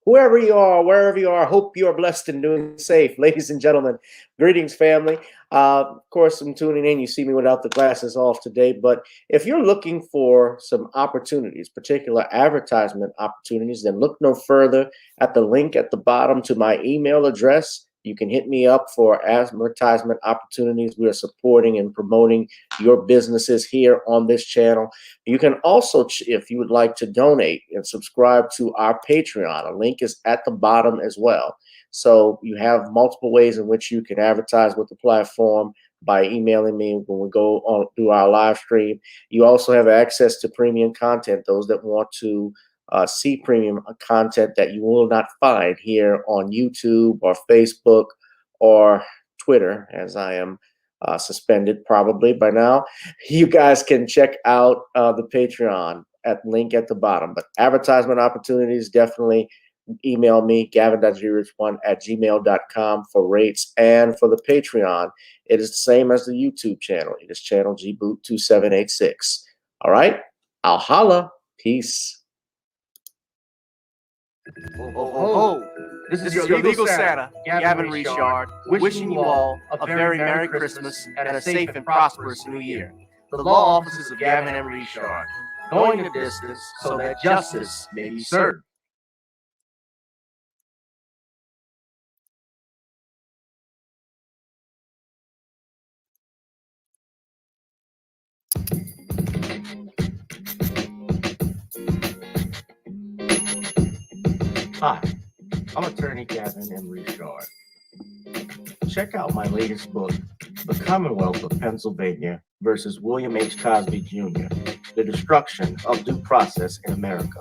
whoever you are, wherever you are, hope you are blessed and doing safe. Ladies and gentlemen, greetings, family. Of course, I'm tuning in. You see me without the glasses off today, but if you're looking for some opportunities, particular advertisement opportunities, then look no further at the link at the bottom to my email address. You can hit me up for advertisement opportunities. We are supporting and promoting your businesses here on this channel. You can also, if you would like to donate and subscribe to our Patreon, a link is at the bottom as well. So you have multiple ways in which you can advertise with the platform by emailing me when we go on through our live stream. You also have access to premium content, those that want to see premium content that you will not find here on YouTube or Facebook or Twitter, as I am suspended probably by now. You guys can check out the Patreon at link at the bottom. But advertisement opportunities, definitely email me, gavin.grich1@gmail.com for rates. And for the Patreon, it is the same as the YouTube channel. It is channel gboot2786. All right, I'll holla. Peace. Ho, ho, ho. This is your legal Santa, Gavin Richard, wishing you all a very Merry Christmas and a safe and prosperous New Year. The law offices of Gavin M. Richard, going the distance so that justice may be served. Hi, I'm attorney Gavin M. Richard. Check out my latest book, The Commonwealth of Pennsylvania versus William H. Cosby Jr., The Destruction of Due Process in America.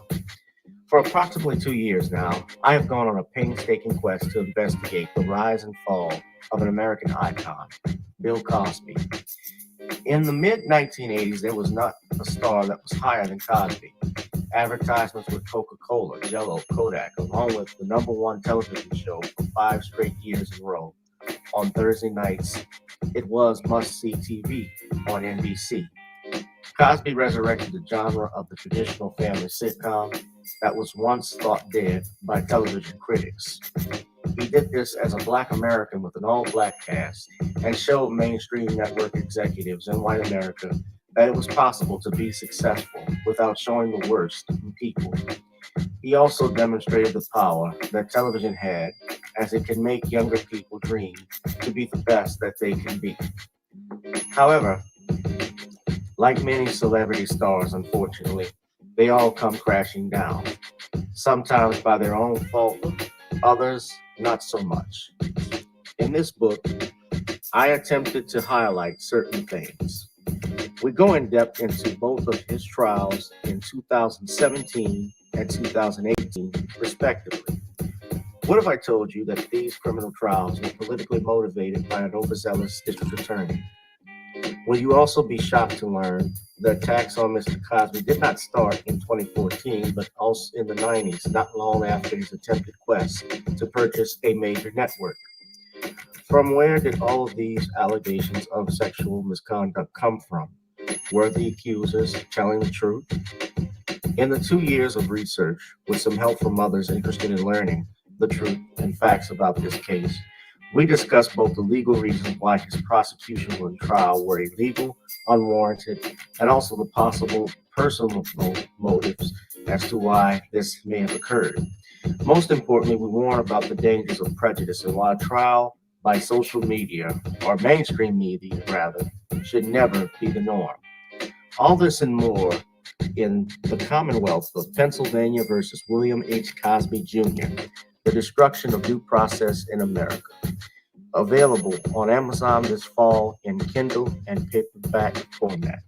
For approximately 2 years now, I have gone on a painstaking quest to investigate the rise and fall of an American icon, Bill Cosby. In the mid-1980s, there was not a star that was higher than Cosby. Advertisements with Coca-Cola, Jell-O, Kodak, along with the #1 television show for 5 straight years in a row on Thursday nights. It was must-see TV on NBC. Cosby resurrected the genre of the traditional family sitcom that was once thought dead by television critics. He did this as a Black American with an all-Black cast and showed mainstream network executives in white America that it was possible to be successful without showing the worst in people. He also demonstrated the power that television had, as it can make younger people dream to be the best that they can be. However, like many celebrity stars, unfortunately, they all come crashing down, sometimes by their own fault, others not so much. In this book, I attempted to highlight certain things. We go in depth into both of his trials in 2017 and 2018, respectively. What if I told you that these criminal trials were politically motivated by an overzealous district attorney? Will you also be shocked to learn the attacks on Mr. Cosby did not start in 2014, but also in the 90s, not long after his attempted quest to purchase a major network? From where did all of these allegations of sexual misconduct come from? Were the accusers telling the truth? In the 2 years of research, with some help from others interested in learning the truth and facts about this case, we discussed both the legal reasons why his prosecution and trial were illegal, unwarranted, and also the possible personal motives as to why this may have occurred. Most importantly, we warn about the dangers of prejudice and why a trial by social media, or mainstream media rather, should never be the norm. All this and more in The Commonwealth of Pennsylvania versus William H. Cosby Jr., The Destruction of Due Process in America. Available on Amazon this fall in Kindle and paperback format.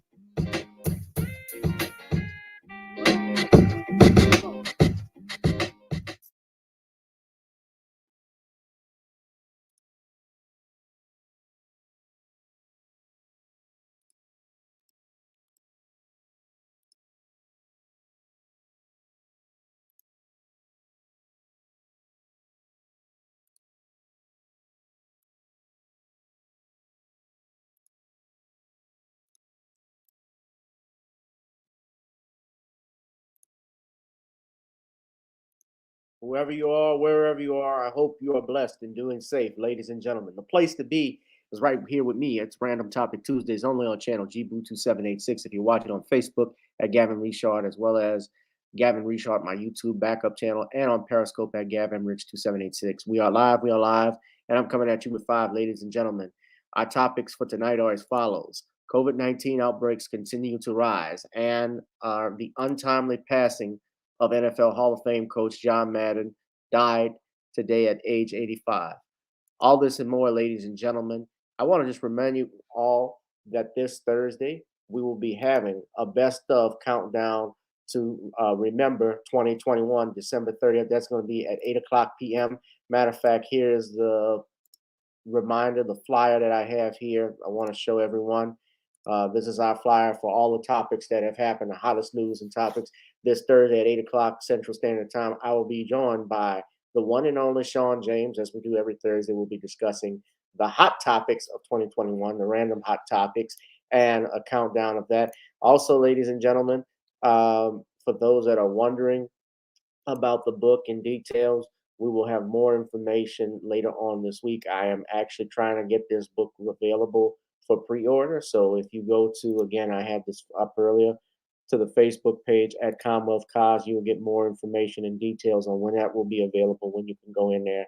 Whoever you are, wherever you are, I hope you are blessed and doing safe, ladies and gentlemen. The place to be is right here with me. It's Random Topic Tuesdays only on channel GBoo2786. If you're watching on Facebook at Gavin Richard, as well as Gavin Richard, my YouTube backup channel, and on Periscope at Gavin Rich2786. We are live, and I'm coming at you with five, ladies and gentlemen. Our topics for tonight are as follows. COVID-19 outbreaks continue to rise, and the untimely passing of NFL Hall of Fame coach John Madden died today at age 85. All this and more, ladies and gentlemen. I want to just remind you all that this Thursday we will be having a best of countdown to remember 2021, December 30th. That's going to be at 8 o'clock p.m. Matter of fact, here is the reminder, the flyer that I have here. I want to show everyone. This is our flyer for all the topics that have happened, the hottest news and topics. This Thursday at 8 o'clock Central Standard Time, I will be joined by the one and only Sean James. As we do every Thursday, we'll be discussing the hot topics of 2021, the random hot topics, and a countdown of that. Also, ladies and gentlemen, for those that are wondering about the book in details, we will have more information later on this week. I am actually trying to get this book available for pre-order. So if you go to, again, I had this up earlier, to the Facebook page at Commonwealth Cause, you will get more information and details on when that will be available, when you can go in there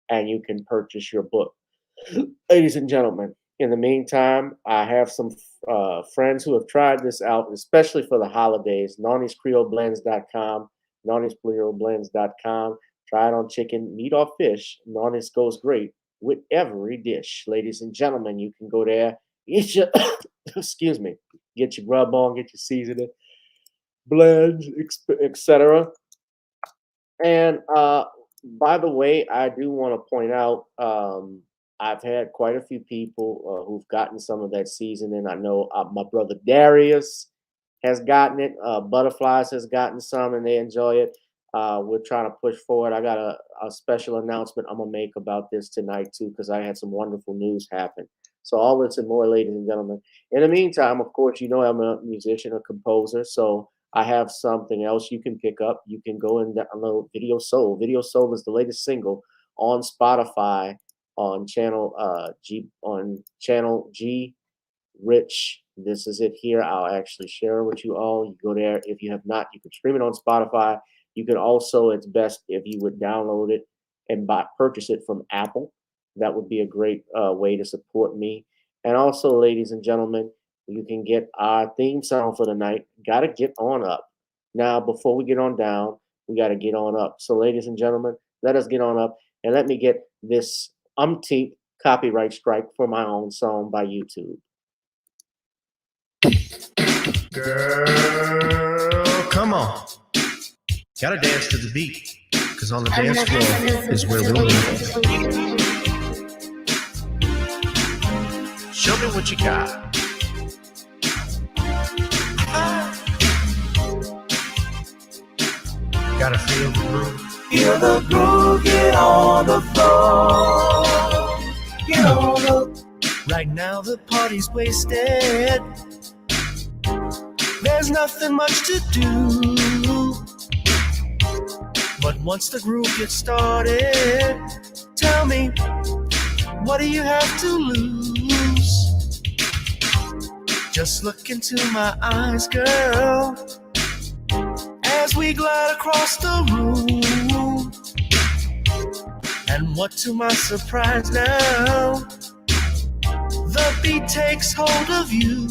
and you can purchase your book. Ladies and gentlemen, in the meantime, I have some friends who have tried this out, especially for the holidays. Nawny'sCreoleBlends.com, Nawny'sCreoleBlends.com. Try it on chicken, meat, or fish. Nawny's goes great with every dish. Ladies and gentlemen, you can go there, get your, excuse me, get your grub on, get your seasoning, blends, etc. And by the way, I do want to point out, I've had quite a few people who've gotten some of that seasoning. I know my brother Darius has gotten it. Butterflies has gotten some, and they enjoy it. We're trying to push forward. I got a special announcement I'm gonna make about this tonight too, because I had some wonderful news happen. So all this and more, ladies and gentlemen. In the meantime, of course, you know I'm a musician, a composer, so I have something else you can pick up. You can go and download Video Soul. Video Soul is the latest single on Spotify on channel G Rich. This is it here. I'll actually share it with you all. You go there. If you have not, you can stream it on Spotify. You can also, it's best if you would download it and purchase it from Apple. That would be a great way to support me. And also, ladies and gentlemen, you can get our theme song for the night. Got to get on up. Now, before we get on down, we got to get on up. So, ladies and gentlemen, let us get on up and let me get this umpteenth copyright strike for my own song by YouTube. Girl, come on. Gotta dance to the beat, cause on the dance floor is where we'll be. Show me what you got. Gotta feel the groove. Feel the groove, get on the floor. Get on the. Right now the party's wasted. There's nothing much to do. But once the groove gets started, tell me, what do you have to lose? Just look into my eyes, girl, as we glide across the room. And what to my surprise now, the beat takes hold of you.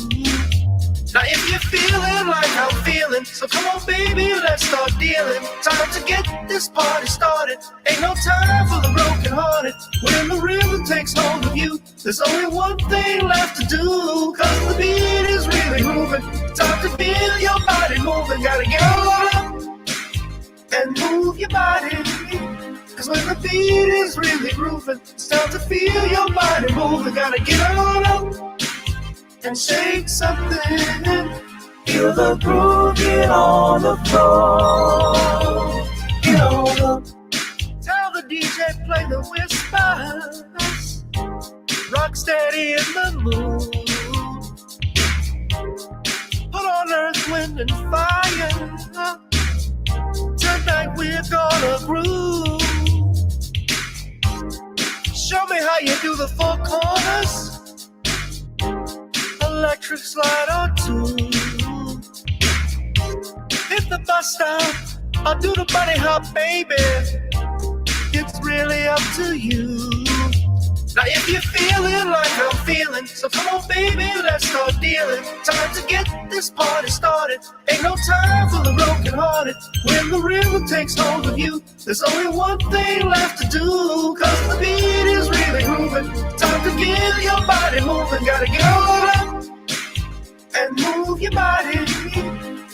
Now if you're feeling like I'm feeling, so come on baby, let's start dealing. Time to get this party started. Ain't no time for the broken hearted. When the rhythm takes hold of you, there's only one thing left to do. Cause the beat is really moving. Time to feel your body moving. Gotta get on up and move your body. Cause when the beat is really grooving, it's time to feel your body moving. Gotta get on up and shake something. Feel the groove, get on the floor. Get on the. Tell the DJ play the whispers. Rock steady in the mood. Put on earth, wind, and fire. Tonight we're gonna groove. the four corners, electric slide or two. Hit the bus stop, or do the bunny hop, baby. It's really up to you. Now if you're feeling like I'm feeling, so come on baby, let's start dealing. Time to get this party started. Ain't no time for the broken hearted. When the rhythm takes hold of you, there's only one thing left to do. Cause the beat is really grooving. Time to get your body moving. Gotta get on up and move your body.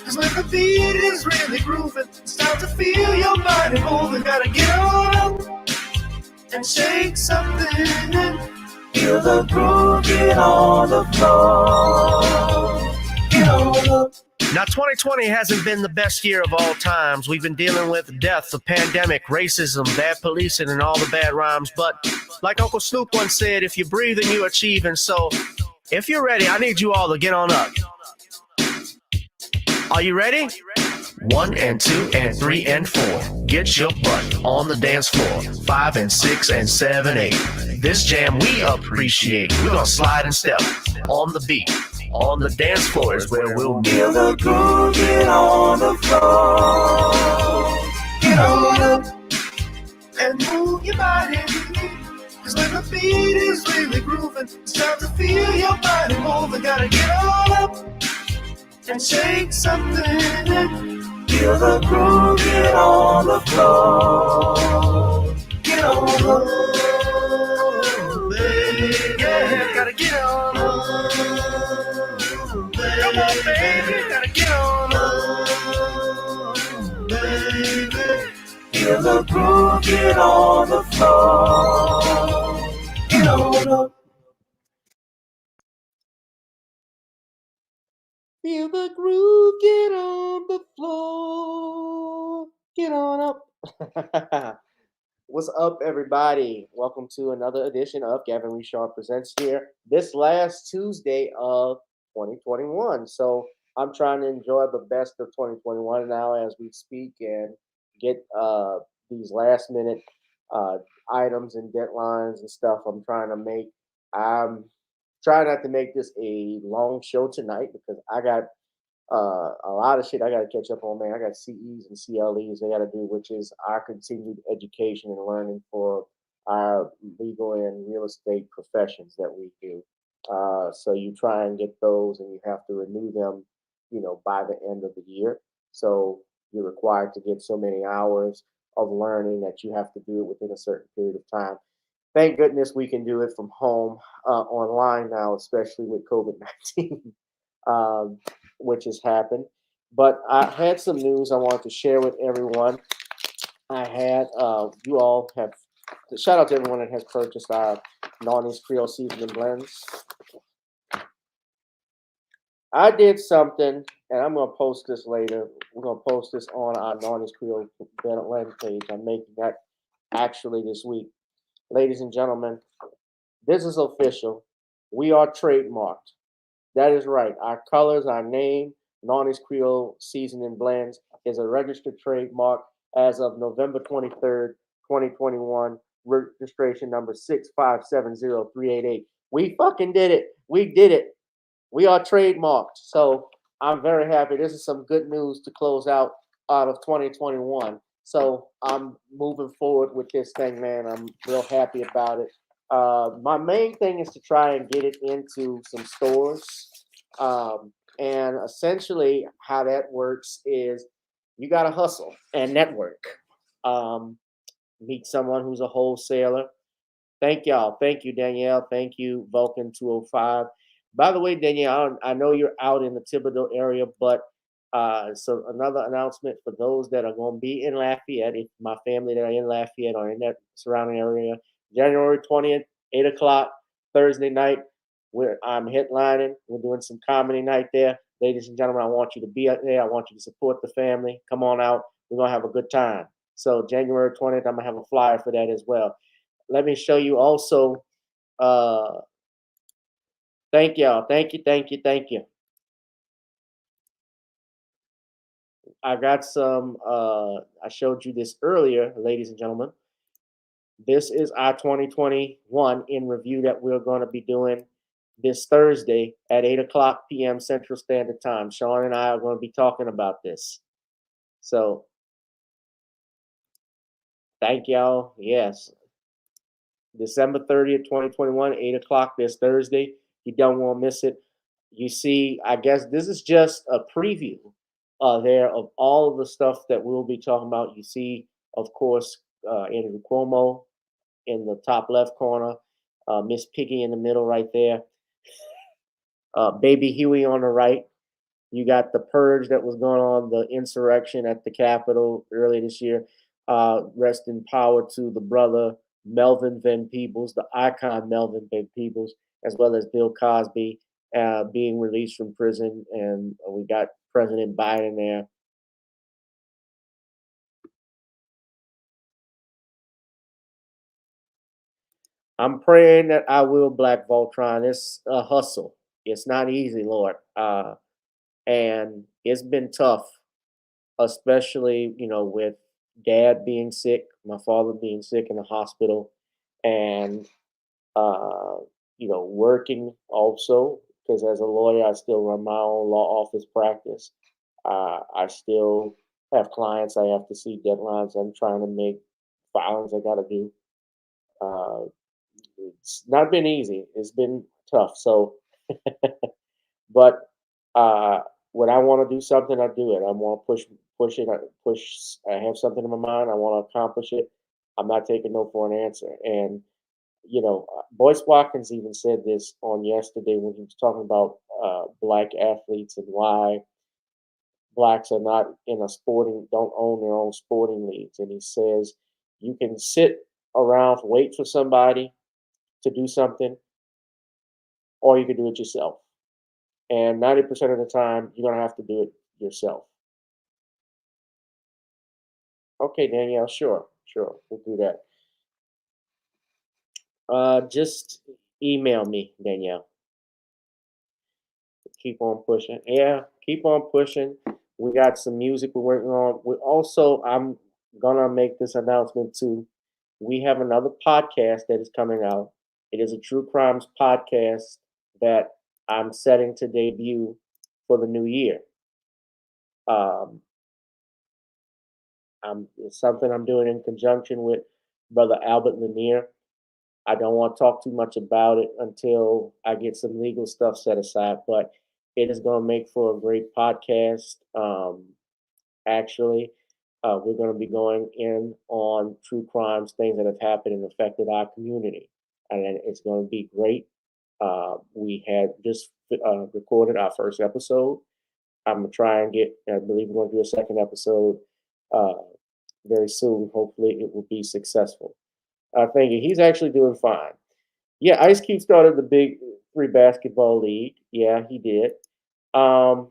Cause when the beat is really grooving, it's time to feel your body moving. Gotta get on up and shake something. Feel the groove, get on the floor. Get on up. Now, 2020 hasn't been the best year of all times. We've been dealing with death, the pandemic, racism, bad policing, and all the bad rhymes. But like Uncle Snoop once said, if you breathe and you achieve. And so, if you're ready, I need you all to get on up. Are you ready? 1 and 2 and 3 and 4. Get your butt on the dance floor. 5 and 6 and 7, 8. This jam we appreciate. We're gonna slide and step on the beat. On the dance floor is where we'll be. Feel the groove, get on the floor. Get on up And move your body. Cause when the beat is really grooving, it's time to feel your body moving. Gotta get on up and shake something. Feel the groove, get on the floor. Get on up. Baby, yeah, gotta get on up. Come on, baby, gotta get on up. Baby, Feel the groove, get on the floor. Get on up. Feel the groove, get on the floor. Get on up. What's up, everybody? Welcome to another edition of Gavin Richard Presents here this last Tuesday of 2021. So I'm trying to enjoy the best of 2021 now as we speak and get these last minute items and deadlines and stuff I'm trying to make. I'm trying not to make this a long show tonight because I got a lot of shit I got to catch up on, man. I got CEs and CLEs I got to do, which is our continued education and learning for our legal and real estate professions that we do. So you try and get those, and you have to renew them, by the end of the year. So you're required to get so many hours of learning that you have to do it within a certain period of time. Thank goodness we can do it from home online now, especially with COVID-19. Which has happened. But I had some news I wanted to share with everyone. I had, you all have, shout out to everyone that has purchased our Nonny's Creole Seasoning Blends. I did something, and I'm going to post this later. We're going to post this on our Nonny's Creole Blend page. I'm making that actually this week. Ladies and gentlemen, this is official. We are trademarked. That is right. Our colors, our name, Nonny's Creole Seasoning Blends is a registered trademark as of November 23rd, 2021, registration number 6570388. We fucking did it. We did it. We are trademarked. So I'm very happy. This is some good news to close out of 2021. So I'm moving forward with this thing, man. I'm real happy about it. My main thing is to try and get it into some stores. And essentially how that works is you got to hustle and network. Meet someone who's a wholesaler. Thank y'all. Thank you, Danielle. Thank you, Vulcan 205. By the way, Danielle, I know you're out in the Thibodeau area, but so another announcement for those that are going to be in Lafayette, if my family that are in Lafayette or in that surrounding area, January 20th, 8 o'clock, Thursday night, I'm headlining. We're doing some comedy night there. Ladies and gentlemen, I want you to be out there. I want you to support the family. Come on out. We're going to have a good time. So January 20th, I'm going to have a flyer for that as well. Let me show you also. Thank y'all. Thank you. Thank you. Thank you. I got some, I showed you this earlier, ladies and gentlemen. This is our 2021 in review that we're going to be doing this Thursday at 8 o'clock p.m. Central Standard Time. Sean and I are going to be talking about this. So thank y'all. Yes. December 30th, 2021, 8 o'clock this Thursday. You don't want to miss it. You see, I guess this is just a preview there of all of the stuff that we'll be talking about. You see, of course, Andrew Cuomo in the top left corner, Miss Piggy in the middle right there, Baby Huey on the right. You got the purge that was going on, the insurrection at the Capitol earlier this year. Rest in power to the brother Melvin Van Peebles, the icon Melvin Van Peebles, as well as Bill Cosby being released from prison. And we got President Biden there. I'm praying that I will Black Voltron. It's a hustle. It's not easy, Lord. And it's been tough, especially, with dad being sick, my father being sick in the hospital, and, working also, because as a lawyer, I still run my own law office practice. I still have clients I have to see, deadlines I'm trying to make, filings I got to do. It's not been easy. It's been tough. So, but when I want to do something, I do it. I want to push it, push. I have something in my mind. I want to accomplish it. I'm not taking no for an answer. And Boyce Watkins even said this on yesterday when he was talking about black athletes and why blacks are not don't own their own sporting leagues. And he says you can sit around, wait for somebody to do something, or you can do it yourself. And 90% of the time, you're going to have to do it yourself. Okay, Danielle, sure, we'll do that. Just email me, Danielle. Keep on pushing. Yeah, keep on pushing. We got some music we're working on. I'm gonna make this announcement too. We have another podcast that is coming out. It is a true crimes podcast that I'm setting to debut for the new year. It's something I'm doing in conjunction with Brother Albert Lanier. I don't want to talk too much about it until I get some legal stuff set aside, but it is going to make for a great podcast. Actually, we're going to be going in on true crimes, things that have happened and affected our community, and it's going to be great. We had just recorded our first episode. I'm going to try and I believe we're going to do a second episode very soon. Hopefully, it will be successful. Thank you. He's actually doing fine. Yeah, Ice Cube started the Big Three Basketball League. Yeah, he did. I've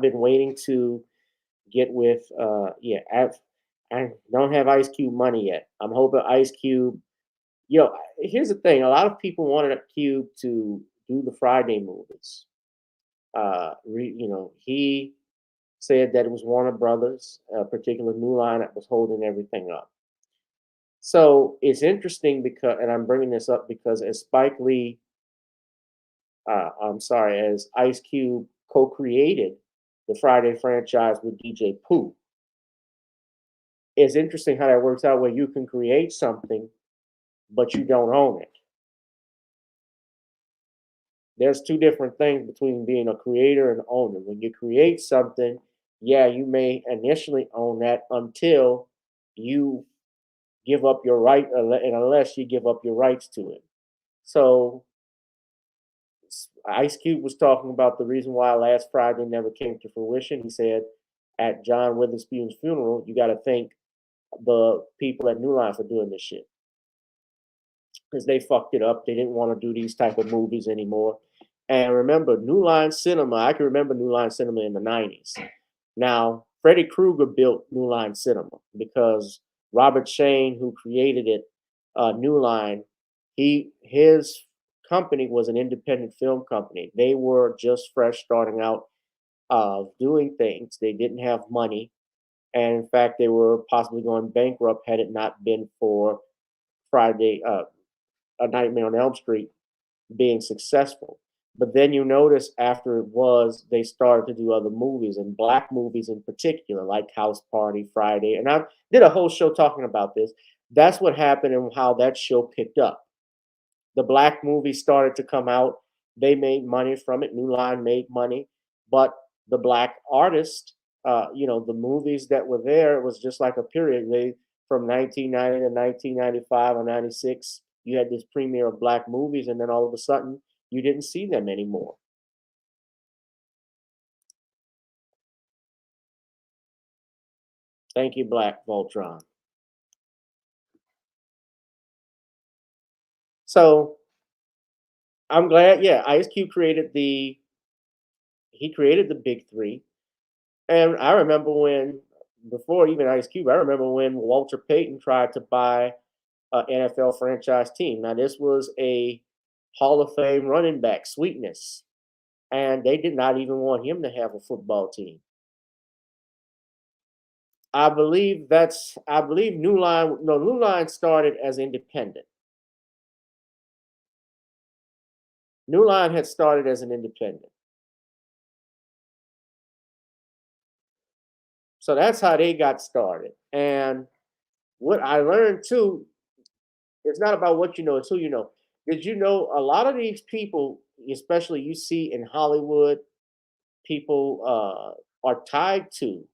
been waiting to get with. I don't have Ice Cube money yet. I'm hoping Ice Cube. Here's the thing. A lot of people wanted Cube to do the Friday movies. He said that it was Warner Brothers, a particular New Line, that was holding everything up. So it's interesting and I'm bringing this up because as as Ice Cube co-created the Friday franchise with DJ Pooh, it's interesting how that works out where you can create something, but you don't own it. There's two different things between being a creator and owner. When you create something, yeah, you may initially own that until you give up your right, and unless you give up your rights to it. So Ice Cube was talking about the reason why Last Friday never came to fruition. He said at John Witherspoon's funeral, you got to thank the people at New Line for doing this shit, because they fucked it up. They didn't want to do these type of movies anymore. And remember, New Line Cinema, I can remember New Line Cinema in the 90s. Now, Freddy Krueger built New Line Cinema because Robert Shane, who created it, New Line, his company was an independent film company. They were just fresh starting out doing things. They didn't have money. And in fact, they were possibly going bankrupt had it not been for Friday, A Nightmare on Elm Street being successful. But then you notice after it was, they started to do other movies and black movies in particular, like House Party, Friday. And I did a whole show talking about this. That's what happened and how that show picked up. The black movies started to come out. They made money from it. New Line made money, but the black artists, the movies that were there, it was just like a period. They from 1990 to 1995 or 96, you had this premiere of black movies, and then all of a sudden, you didn't see them anymore. Thank you, Black Voltron. So I'm glad. Yeah, Ice Cube created the big three. And I remember when, before even Ice Cube, I remember when Walter Payton tried to buy an NFL franchise team. Now, this was a Hall of Fame running back, Sweetness, and they did not even want him to have a football team. I believe New Line. No, New Line started as independent. New Line had started as an independent. So that's how they got started. And what I learned too, it's not about what you know, it's who you know. Did you know a lot of these people, especially you see in Hollywood, people are tied to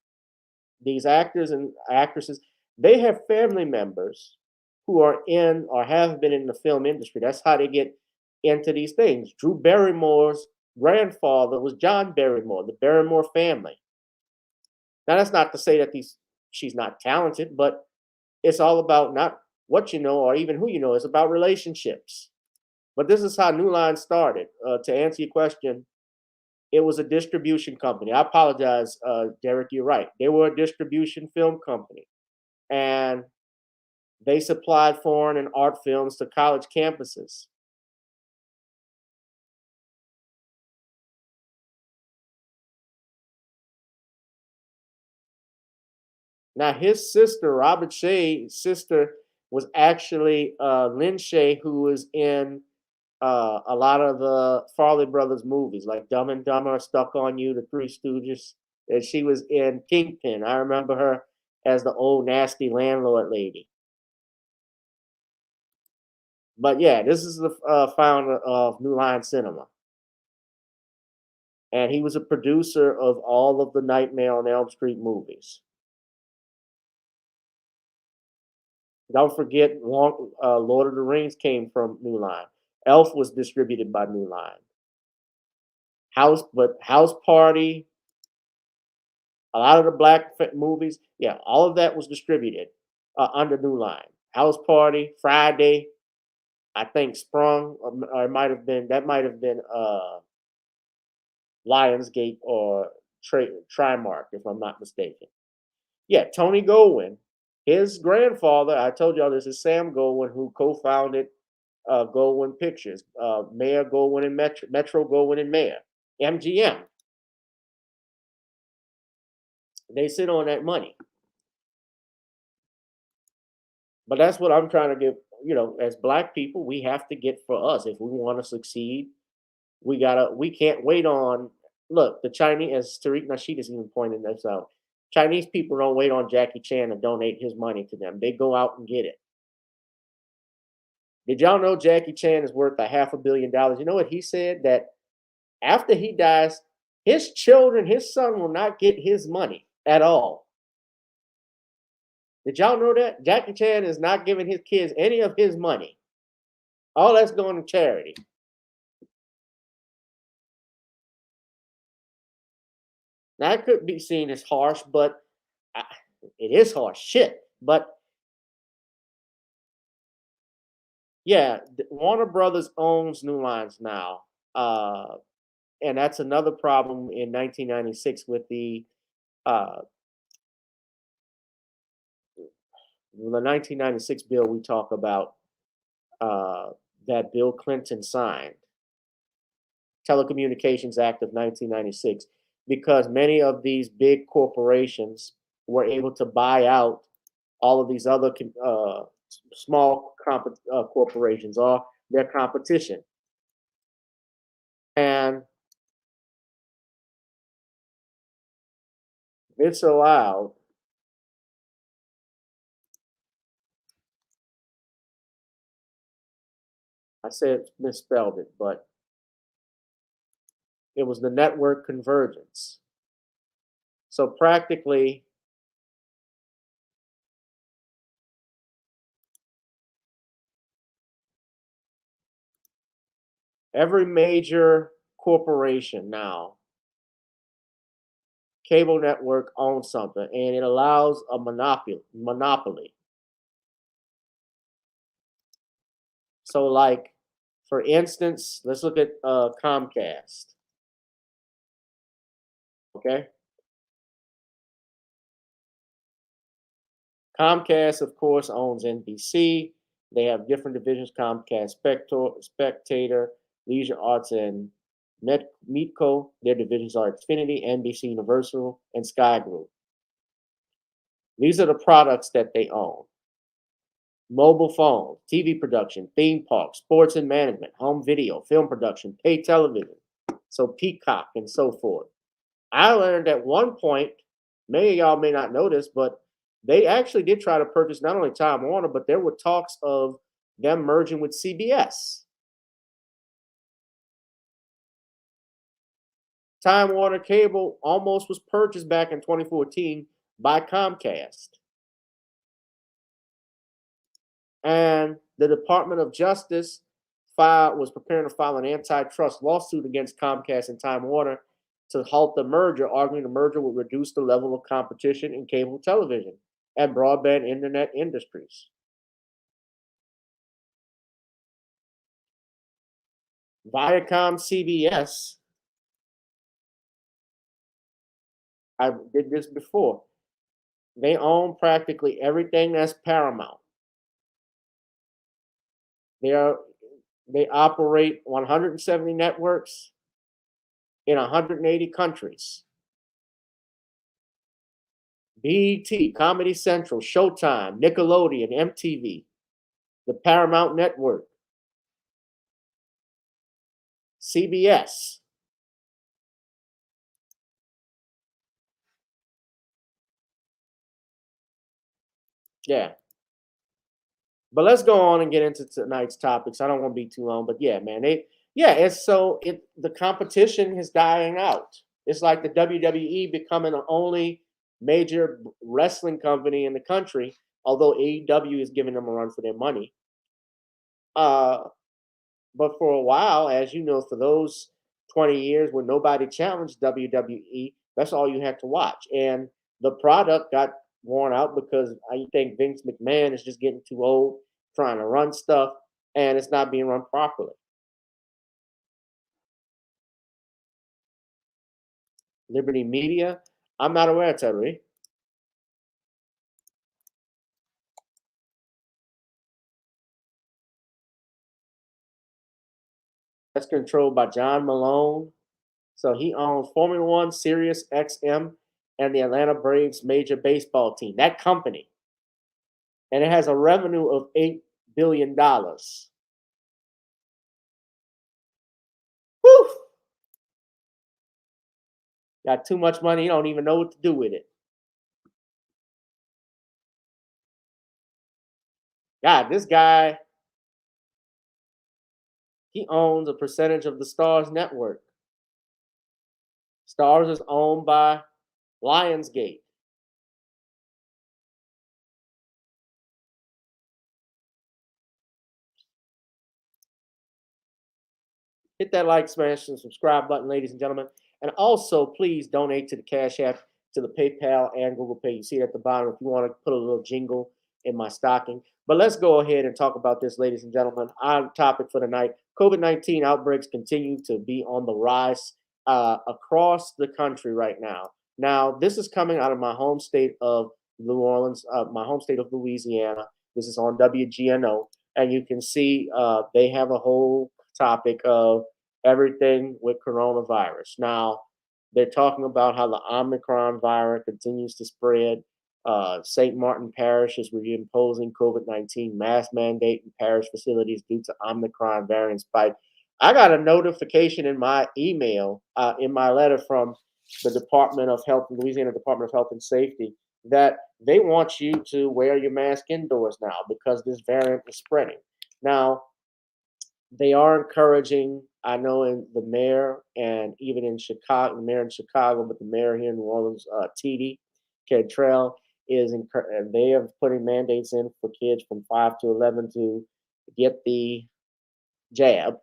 these actors and actresses. They have family members who are in or have been in the film industry. That's how they get into these things. Drew Barrymore's grandfather was John Barrymore, the Barrymore family. Now, that's not to say that she's not talented, but it's all about not what you know or even who you know. It's about relationships. But this is how New Line started. To answer your question, it was a distribution company. I apologize, Derek, you're right. They were a distribution film company. And they supplied foreign and art films to college campuses. Now, his sister, Robert Shea's sister, was actually Lynn Shay, who was in a lot of the Farley Brothers movies, like Dumb and Dumber, Stuck on You, The Three Stooges. And she was in Kingpin. I remember her as the old nasty landlord lady. But yeah, this is the founder of New Line Cinema. And he was a producer of all of the Nightmare on Elm Street movies. Don't forget, Lord of the Rings came from New Line. Elf was distributed by New Line. House Party, a lot of the black movies, yeah, all of that was distributed under New Line. House Party, Friday, I think Sprung, or it might have been Lionsgate or Trimark, if I'm not mistaken. Yeah, Tony Goldwyn, his grandfather, I told y'all this is Sam Goldwyn, who co-founded Goldwyn Pictures, Mayor Goldwyn and Metro Goldwyn and Mayor, MGM. They sit on that money. But that's what I'm trying to give, as black people, we have to get for us. If we want to succeed, we can't wait on, look, the Chinese, as Tariq Nasheed is even pointing this out, Chinese people don't wait on Jackie Chan to donate his money to them. They go out and get it. Did y'all know Jackie Chan is worth $500 million? You know what he said? That after he dies, his children, his son will not get his money at all. Did y'all know that? Jackie Chan is not giving his kids any of his money. All that's going to charity. Now, it could be seen as harsh, but it is harsh shit. But yeah, Warner Brothers owns New Lines now. And that's another problem in 1996 with the 1996 bill we talk about that Bill Clinton signed, Telecommunications Act of 1996, because many of these big corporations were able to buy out all of these other small corporations or their competition. And it's allowed I said misspelled it, but it was the network convergence. So practically every major corporation now, cable network owns something, and it allows a monopoly. So like, for instance, let's look at Comcast. Okay. Comcast, of course, owns NBC. They have different divisions: Comcast Spectator, Leisure Arts, and Meetco. Their divisions are Xfinity, NBC Universal, and Sky Group. These are the products that they own: mobile phone, TV production, theme parks, sports and management, home video, film production, pay television, so Peacock and so forth. I learned at one point, many of y'all may not know this, but they actually did try to purchase not only Time Warner, but there were talks of them merging with CBS. Time Warner Cable almost was purchased back in 2014 by Comcast. And the Department of Justice was preparing to file an antitrust lawsuit against Comcast and Time Warner to halt the merger, arguing the merger would reduce the level of competition in cable television and broadband internet industries. Viacom CBS, I did this before. They own practically everything that's Paramount. They operate 170 networks in 180 countries. BET, Comedy Central, Showtime, Nickelodeon, MTV, the Paramount Network, CBS. Yeah. But let's go on and get into tonight's topics. I don't want to be too long, but yeah, man, the competition is dying out. It's like the WWE becoming the only major wrestling company in the country, although AEW is giving them a run for their money. But for a while, as you know, for those 20 years when nobody challenged WWE, that's all you had to watch. And the product got worn out because I think Vince McMahon is just getting too old trying to run stuff, and it's not being run properly. Liberty Media, I'm not aware of Terry. That's controlled by John Malone. So he owns Formula One, Sirius XM, and the Atlanta Braves major baseball team. That company. And it has a revenue of $8 billion. Whew! Got too much money, you don't even know what to do with it. God, this guy, he owns a percentage of the Stars network. Stars is owned by Lionsgate. Hit that like, smash, and subscribe button, ladies and gentlemen. And also, please donate to the Cash App, to the PayPal, and Google Pay. You see it at the bottom if you want to put a little jingle in my stocking. But let's go ahead and talk about this, ladies and gentlemen. Our topic for tonight: COVID-19 outbreaks continue to be on the rise across the country right now. Now, this is coming out of my home state of New Orleans, my home state of Louisiana. This is on WGNO, and you can see they have a whole topic of everything with coronavirus. Now, they're talking about how the Omicron virus continues to spread. St. Martin Parish is reimposing COVID-19 mask mandate in parish facilities due to Omicron variant spike. I got a notification in my email, in my letter from the Department of Health, Louisiana Department of Health and Safety, that they want you to wear your mask indoors now because this variant is spreading. Now, they are encouraging, I know in the mayor and even in Chicago, the mayor in Chicago, but the mayor here in New Orleans, TD Cantrell, they are putting mandates in for kids from 5 to 11 to get the jab,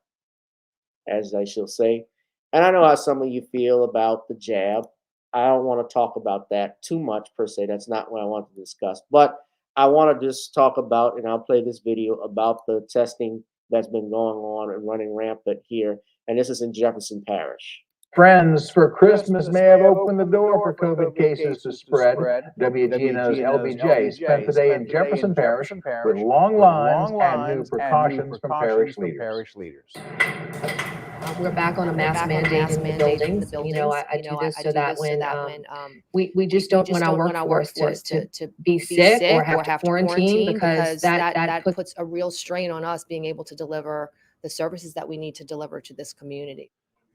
as I shall say. And I know how some of you feel about the jab. I don't want to talk about that too much per se. That's not what I want to discuss. But I want to just talk about, and I'll play this video about the testing that's been going on and running rampant here. And this is in Jefferson Parish. Friends for Christmas may have opened the door for COVID cases to spread. WGNO's LBJ spent the day in Jefferson Parish with long lines and new precautions from parish leaders. We're back on a mask mandate in the buildings. You know, I do this so that when we just don't want our workforce to be sick or have to quarantine, because that puts a real strain on us being able to deliver the services that we need to deliver to this community.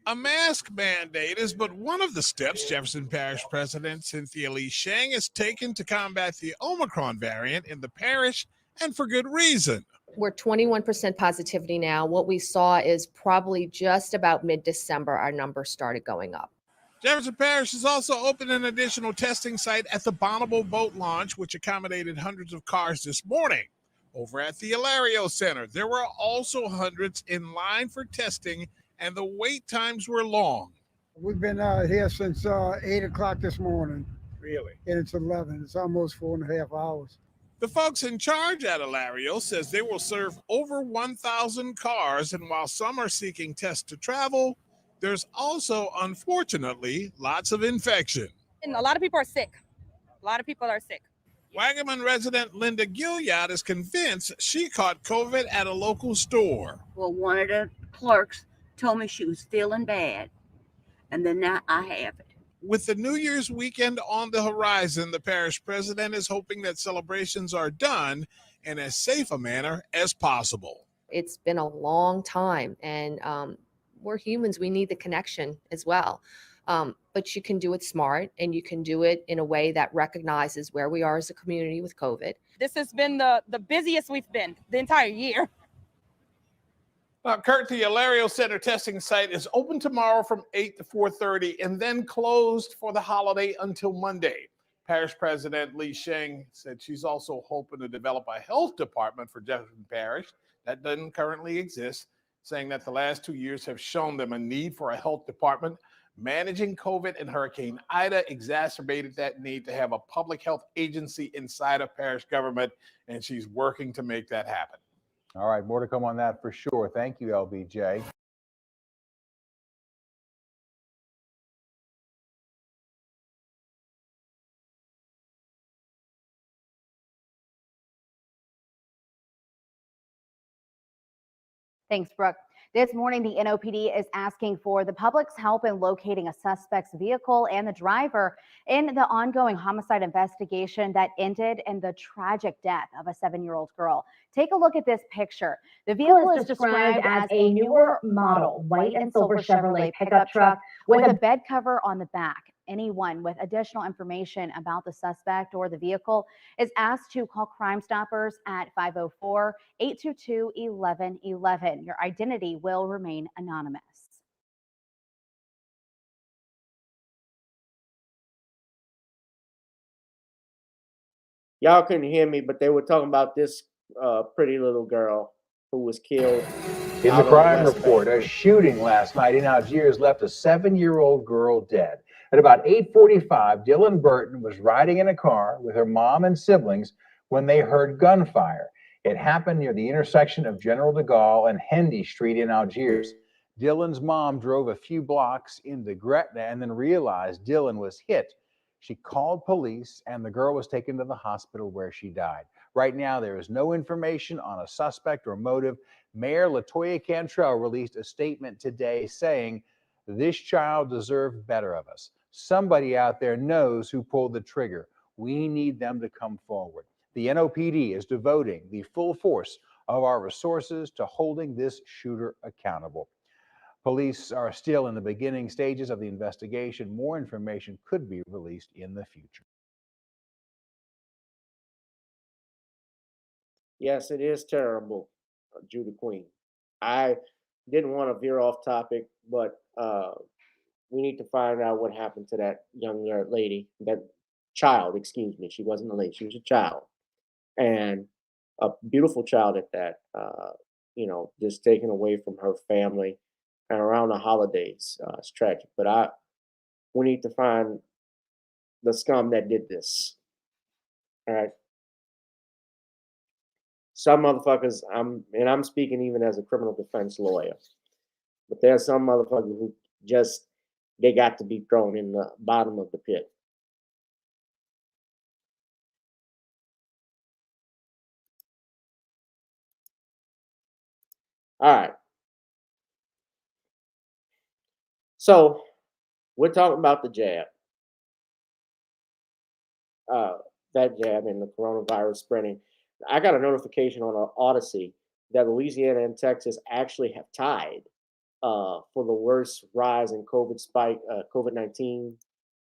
A mask mandate is but one of the steps Jefferson Parish President Cynthia Lee Sheng has taken to combat the Omicron variant in the parish, and for good reason. We're 21% positivity now. What we saw is probably just about mid-December, our numbers started going up. Jefferson Parish has also opened an additional testing site at the Bonneville Boat Launch, which accommodated hundreds of cars this morning. Over at the Hilario Center, there were also hundreds in line for testing, and the wait times were long. We've been here since 8 o'clock this morning. Really? And it's 11. It's almost 4.5 hours. The folks in charge at Hilario says they will serve over 1,000 cars, and while some are seeking tests to travel, there's also, unfortunately, lots of infection. And a lot of people are sick. A lot of people are sick. Wagaman resident Linda Gilliard is convinced she caught COVID at a local store. Well, one of the clerks told me she was feeling bad, and then now I have it. With the New Year's weekend on the horizon, the parish president is hoping that celebrations are done in as safe a manner as possible. It's been a long time, and we're humans. We need the connection as well. But you can do it smart, and you can do it in a way that recognizes where we are as a community with COVID. This has been the busiest we've been the entire year. Now, Kurt, the Hilario Center testing site is open tomorrow from 8 to 4:30 and then closed for the holiday until Monday. Parish President Lee Sheng said she's also hoping to develop a health department for Jefferson Parish that doesn't currently exist, saying that the last 2 years have shown them a need for a health department. Managing COVID and Hurricane Ida exacerbated that need to have a public health agency inside of parish government, and she's working to make that happen. All right, more to come on that for sure. Thank you, LBJ. Thanks, Brooke. This morning, the NOPD is asking for the public's help in locating a suspect's vehicle and the driver in the ongoing homicide investigation that ended in the tragic death of a 7-year-old girl. Take a look at this picture. The vehicle is described as a newer model, white and silver Chevrolet pickup truck with a bed cover on the back. Anyone with additional information about the suspect or the vehicle is asked to call Crime Stoppers at 504-822-1111. Your identity will remain anonymous. Y'all couldn't hear me, but they were talking about this pretty little girl who was killed. In the crime report, a shooting last night in Algiers left a 7-year-old girl dead. At about 8:45, Dylan Burton was riding in a car with her mom and siblings when they heard gunfire. It happened near the intersection of General de Gaulle and Hendy Street in Algiers. Dylan's mom drove a few blocks into Gretna and then realized Dylan was hit. She called police and the girl was taken to the hospital where she died. Right now, there is no information on a suspect or motive. Mayor Latoya Cantrell released a statement today saying, "This child deserved better of us. Somebody out there knows who pulled the trigger. We need them to come forward. The NOPD is devoting the full force of our resources to holding this shooter accountable. Police are still in the beginning stages of the investigation. More information could be released in the future. Yes, it is terrible, Judah Queen. I didn't want to veer off topic, but we need to find out what happened to that young lady, that child, excuse me. She wasn't a lady, she was a child. And a beautiful child at that, just taken away from her family and around the holidays. It's tragic. But we need to find the scum that did this. All right. Some motherfuckers, I'm speaking even as a criminal defense lawyer, but there's some motherfuckers who just, they got to be thrown in the bottom of the pit. All right. So we're talking about the jab. That jab and the coronavirus spreading. I got a notification on Odyssey that Louisiana and Texas actually have tied for the worst rise in COVID-19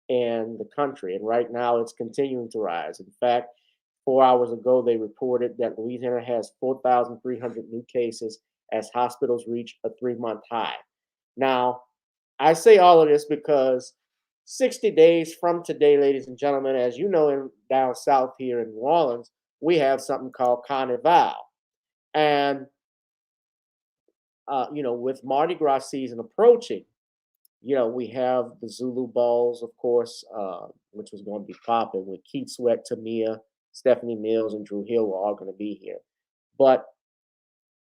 in the country. And right now it's continuing to rise. In fact, 4 hours ago, they reported that Louisiana has 4,300 new cases as hospitals reach a 3-month high. Now, I say all of this because 60 days from today, ladies and gentlemen, as you know, down south here in New Orleans, we have something called Carnival. And, with Mardi Gras season approaching, we have the Zulu Balls, of course, which was going to be popping with Keith Sweat, Tamia, Stephanie Mills, and Drew Hill were all going to be here. But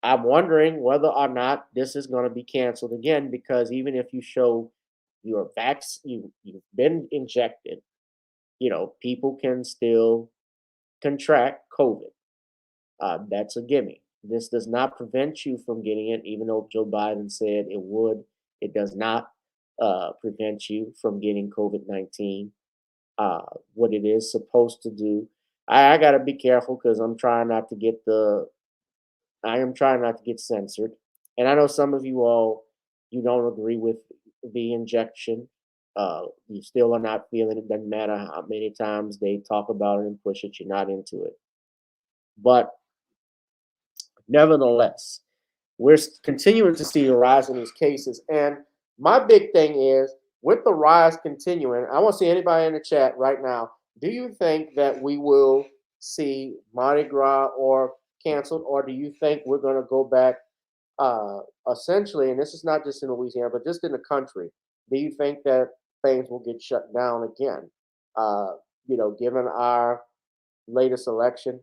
I'm wondering whether or not this is going to be canceled again, because even if you show your you've been injected, people can still contract COVID. That's a gimme. This does not prevent you from getting it, even though Joe Biden said it would. It does not prevent you from getting COVID-19. What it is supposed to do, I got to be careful because I am trying not to get censored. And I know some of you all, you don't agree with the injection. You still are not feeling it. Doesn't matter how many times they talk about it and push it, you're not into it. But nevertheless, we're continuing to see a rise in these cases. And my big thing is, with the rise continuing, I want to see anybody in the chat right now. Do you think that we will see Mardi Gras or canceled, or do you think we're going to go back essentially, and this is not just in Louisiana, but just in the country, do you think that things will get shut down again? Given our latest election?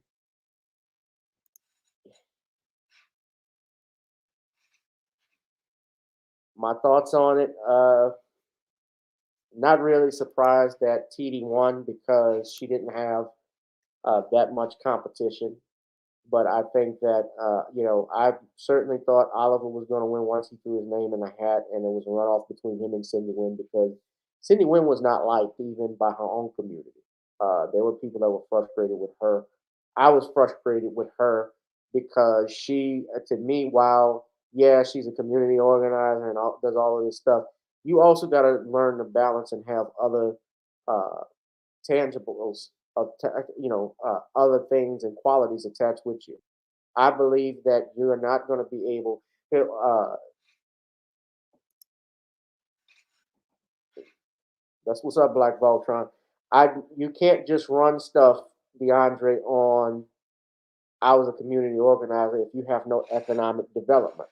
My thoughts on it, not really surprised that TD won because she didn't have that much competition. But I think that, I certainly thought Oliver was going to win once he threw his name in the hat, and it was a runoff between him and Cindy Wynn, because Cindy Wynn was not liked even by her own community. There were people that were frustrated with her. I was frustrated with her because she, to me, while, yeah, she's a community organizer and does all of this stuff, you also got to learn to balance and have other tangibles of other things and qualities attached with you. I believe that you're not going to be able to. That's what's up, Black Voltron. You can't just run stuff, DeAndre, on I was a community organizer if you have no economic development.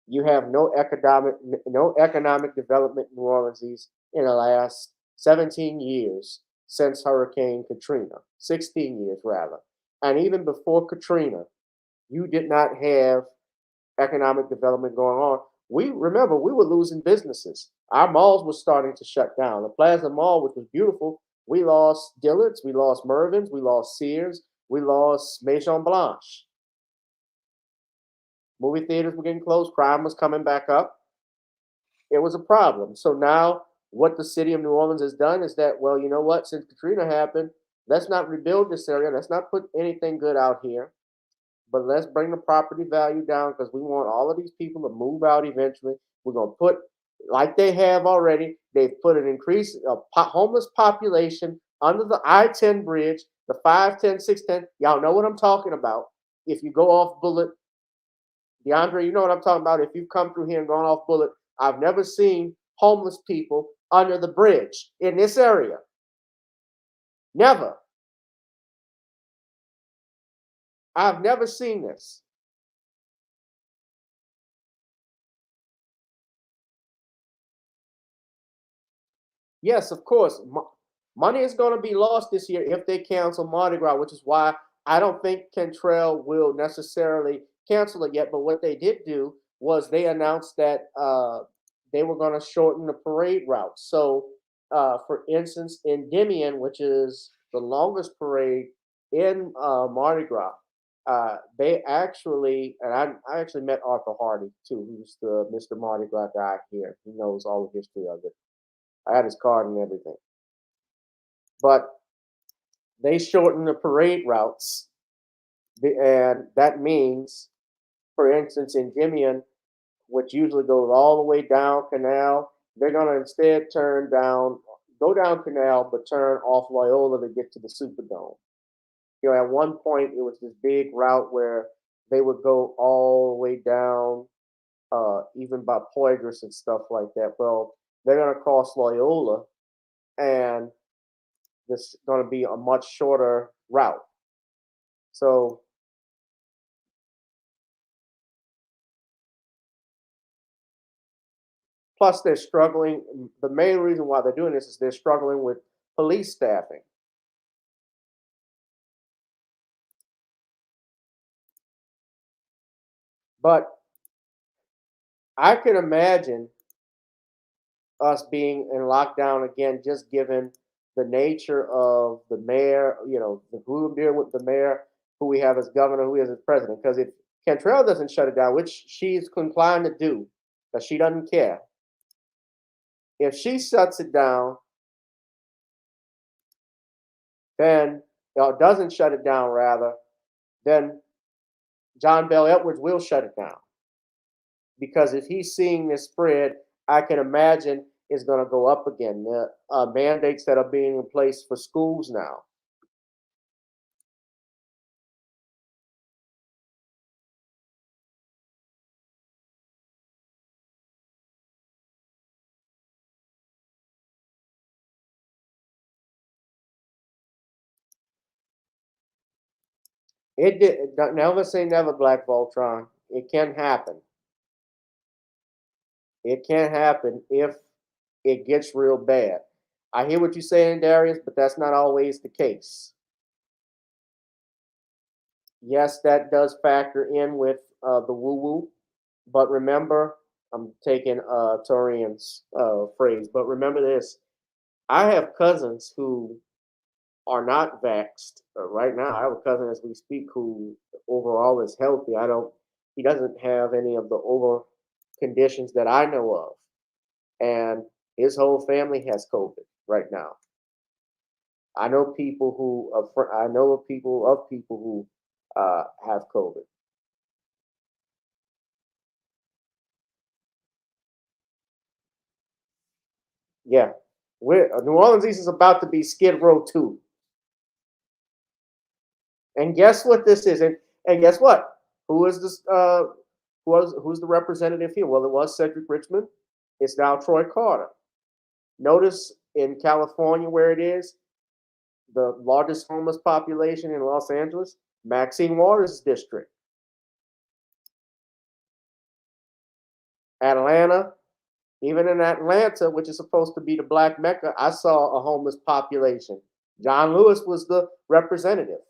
You have no economic development in New Orleans in the last 17 years since Hurricane Katrina, 16 years rather. And even before Katrina, you did not have economic development going on. We were losing businesses. Our malls were starting to shut down. The Plaza Mall, which was beautiful, we lost Dillard's, we lost Mervyn's, we lost Sears, we lost Maison Blanche. Movie theaters were getting closed. Crime was coming back up. It was a problem. So now what the city of New Orleans has done is that, well, you know what? Since Katrina happened, Let's not rebuild this area. Let's not put anything good out here. But let's bring the property value down because we want all of these people to move out eventually. We're going to put, like they have already, they've put an increase of homeless population under the I-10 bridge, the 510, 610. Y'all know what I'm talking about. If you go off Bullet, DeAndre, you know what I'm talking about. If you've come through here and gone off Bullet, I've never seen homeless people under the bridge in this area. Never. I've never seen this. Yes, of course. Money is going to be lost this year if they cancel Mardi Gras, which is why I don't think Cantrell will necessarily cancel it yet. But what they did do was they announced that they were going to shorten the parade route. So, for instance, Endymion, which is the longest parade in Mardi Gras, they actually, and I actually met Arthur Hardy too, who's the Mr. Mardi Gras guy here. He knows all the history of it. I had his card and everything. But they shortened the parade routes. And that means, for instance, in Endymion, which usually goes all the way down Canal, they're going to instead go down Canal, but turn off Loyola to get to the Superdome. You know, at one point, it was this big route where they would go all the way down, even by Poydras and stuff like that. Well, they're going to cross Loyola, and this is going to be a much shorter route. So plus they're struggling. The main reason why they're doing this is they're struggling with police staffing. But I can imagine us being in lockdown again, just given the nature of the mayor, you know, who deal with the mayor, who we have as governor, who we have as president. Because if Cantrell doesn't shut it down, which she's inclined to do, because she doesn't care, if she shuts it down, then, or doesn't shut it down rather, then John Bell Edwards will shut it down. Because if he's seeing this spread, I can imagine it's going to go up again. The mandates that are being in place for schools now. It did. Never say never, Black Voltron. It can happen. It can happen if it gets real bad. I hear what you're saying, Darius, but that's not always the case. Yes, that does factor in with the woo-woo, but remember, I'm taking Torian's phrase, but remember this. I have cousins who are not vaxxed. Right now, I have a cousin as we speak who overall is healthy. He doesn't have any of the over conditions that I know of. And his whole family has COVID right now. I know people who who have COVID. Yeah, New Orleans East is about to be Skid Row 2. And guess what this is? And guess what? Who is this? Who's the representative here? Well, it was Cedric Richmond. It's now Troy Carter. Notice in California where it is, the largest homeless population in Los Angeles, Maxine Waters' district. Atlanta, even in Atlanta, which is supposed to be the Black Mecca, I saw a homeless population. John Lewis was the representative.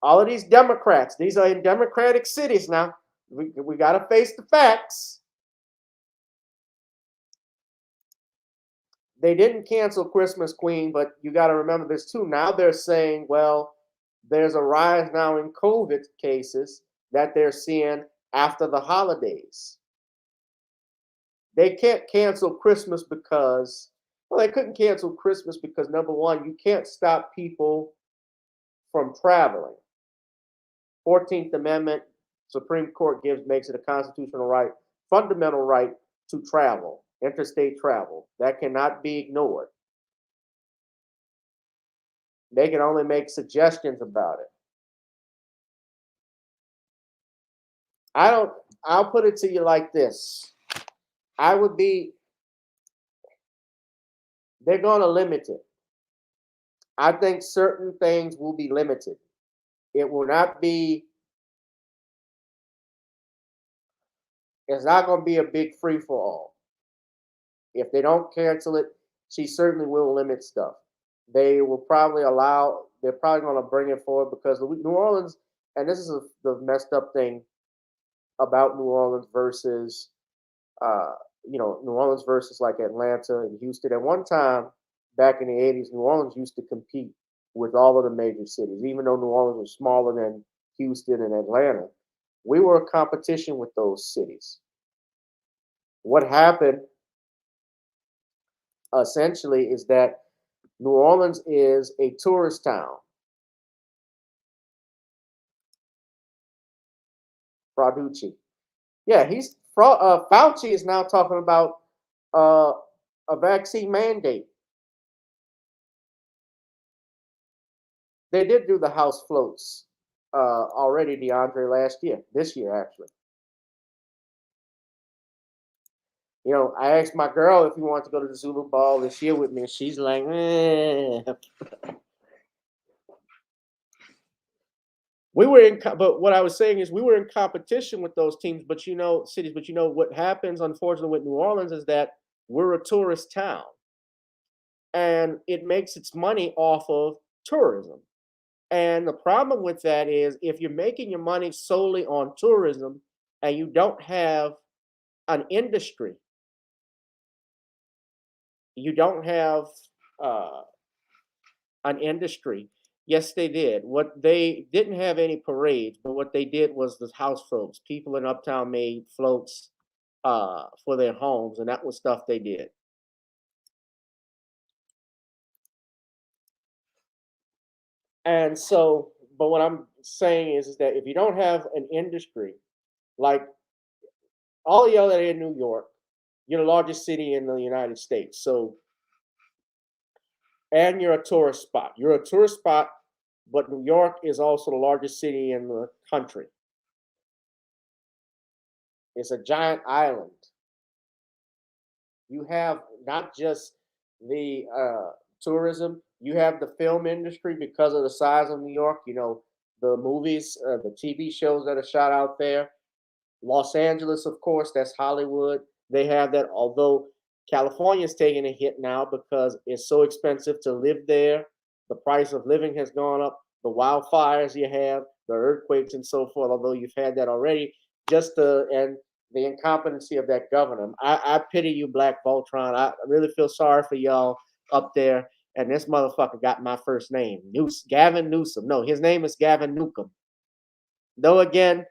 All of these Democrats, these are in Democratic cities now. We got to face the facts. They didn't cancel Christmas Queen, but you got to remember this too. Now they're saying, well, there's a rise now in COVID cases that they're seeing after the holidays. They can't cancel Christmas because, Well, they couldn't cancel Christmas because number one, you can't stop people from traveling. 14th Amendment, Supreme Court makes it a constitutional right, fundamental right to travel, interstate travel. That cannot be ignored. They can only make suggestions about it. I'll put it to you like this. They're going to limit it. I think certain things will be limited. It will not be, it's not going to be a big free for all. If they don't cancel it, she certainly will limit stuff. They will probably they're probably going to bring it forward because New Orleans, and this is the messed up thing about New Orleans versus, New Orleans versus like Atlanta and Houston. At one time, back in the 80s, New Orleans used to compete with all of the major cities, even though New Orleans was smaller than Houston and Atlanta. We were a competition with those cities. What happened essentially is that New Orleans is a tourist town. Frauducci. Yeah, Fauci is now talking about a vaccine mandate. They did do the house floats already, DeAndre, this year actually. I asked my girl if he wanted to go to the Zulu Ball this year with me, and she's like, but what I was saying is we were in competition with those teams, cities. But what happens, unfortunately, with New Orleans is that we're a tourist town, and it makes its money off of tourism. And the problem with that is if you're making your money solely on tourism and you don't have an industry, an industry. Yes, they did. What they didn't have any parades, but what they did was the house floats. People in Uptown made floats for their homes, and that was stuff they did. And so, but what I'm saying is that if you don't have an industry, like all y'all that are in New York, you're the largest city in the United States. So, and you're a tourist spot. You're a tourist spot, but New York is also the largest city in the country. It's a giant island. You have not just the tourism, you have the film industry because of the size of New York. The movies, the TV shows that are shot out there. Los Angeles, of course, that's Hollywood. They have that, although California is taking a hit now because it's so expensive to live there. The price of living has gone up. The wildfires you have, the earthquakes and so forth, although you've had that already, and the incompetency of that governor. I pity you, Black Voltron. I really feel sorry for y'all up there. And this motherfucker got my first name, Gavin Newsom. No, his name is Gavin Newcomb. Though again,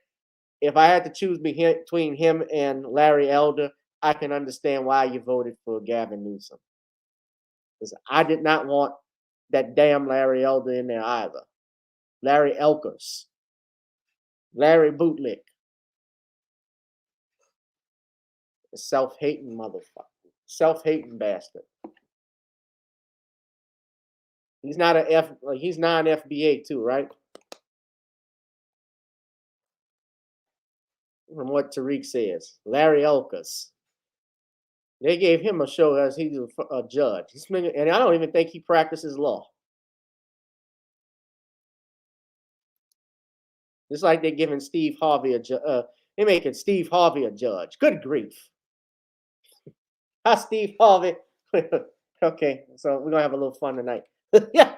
if I had to choose between him and Larry Elder, I can understand why you voted for Gavin Newsom. Because I did not want that damn Larry Elder in there either. Larry Elkers. Larry Bootlick. A self-hating motherfucker. Self-hating bastard. He's not he's non-FBA too, right? From what Tariq says. Larry Elkers. They gave him a show as he's a judge. And I don't even think he practices law. Just like they're giving Steve Harvey they're making Steve Harvey a judge. Good grief. Hi, Steve Harvey. Okay, so we're going to have a little fun tonight. Yeah.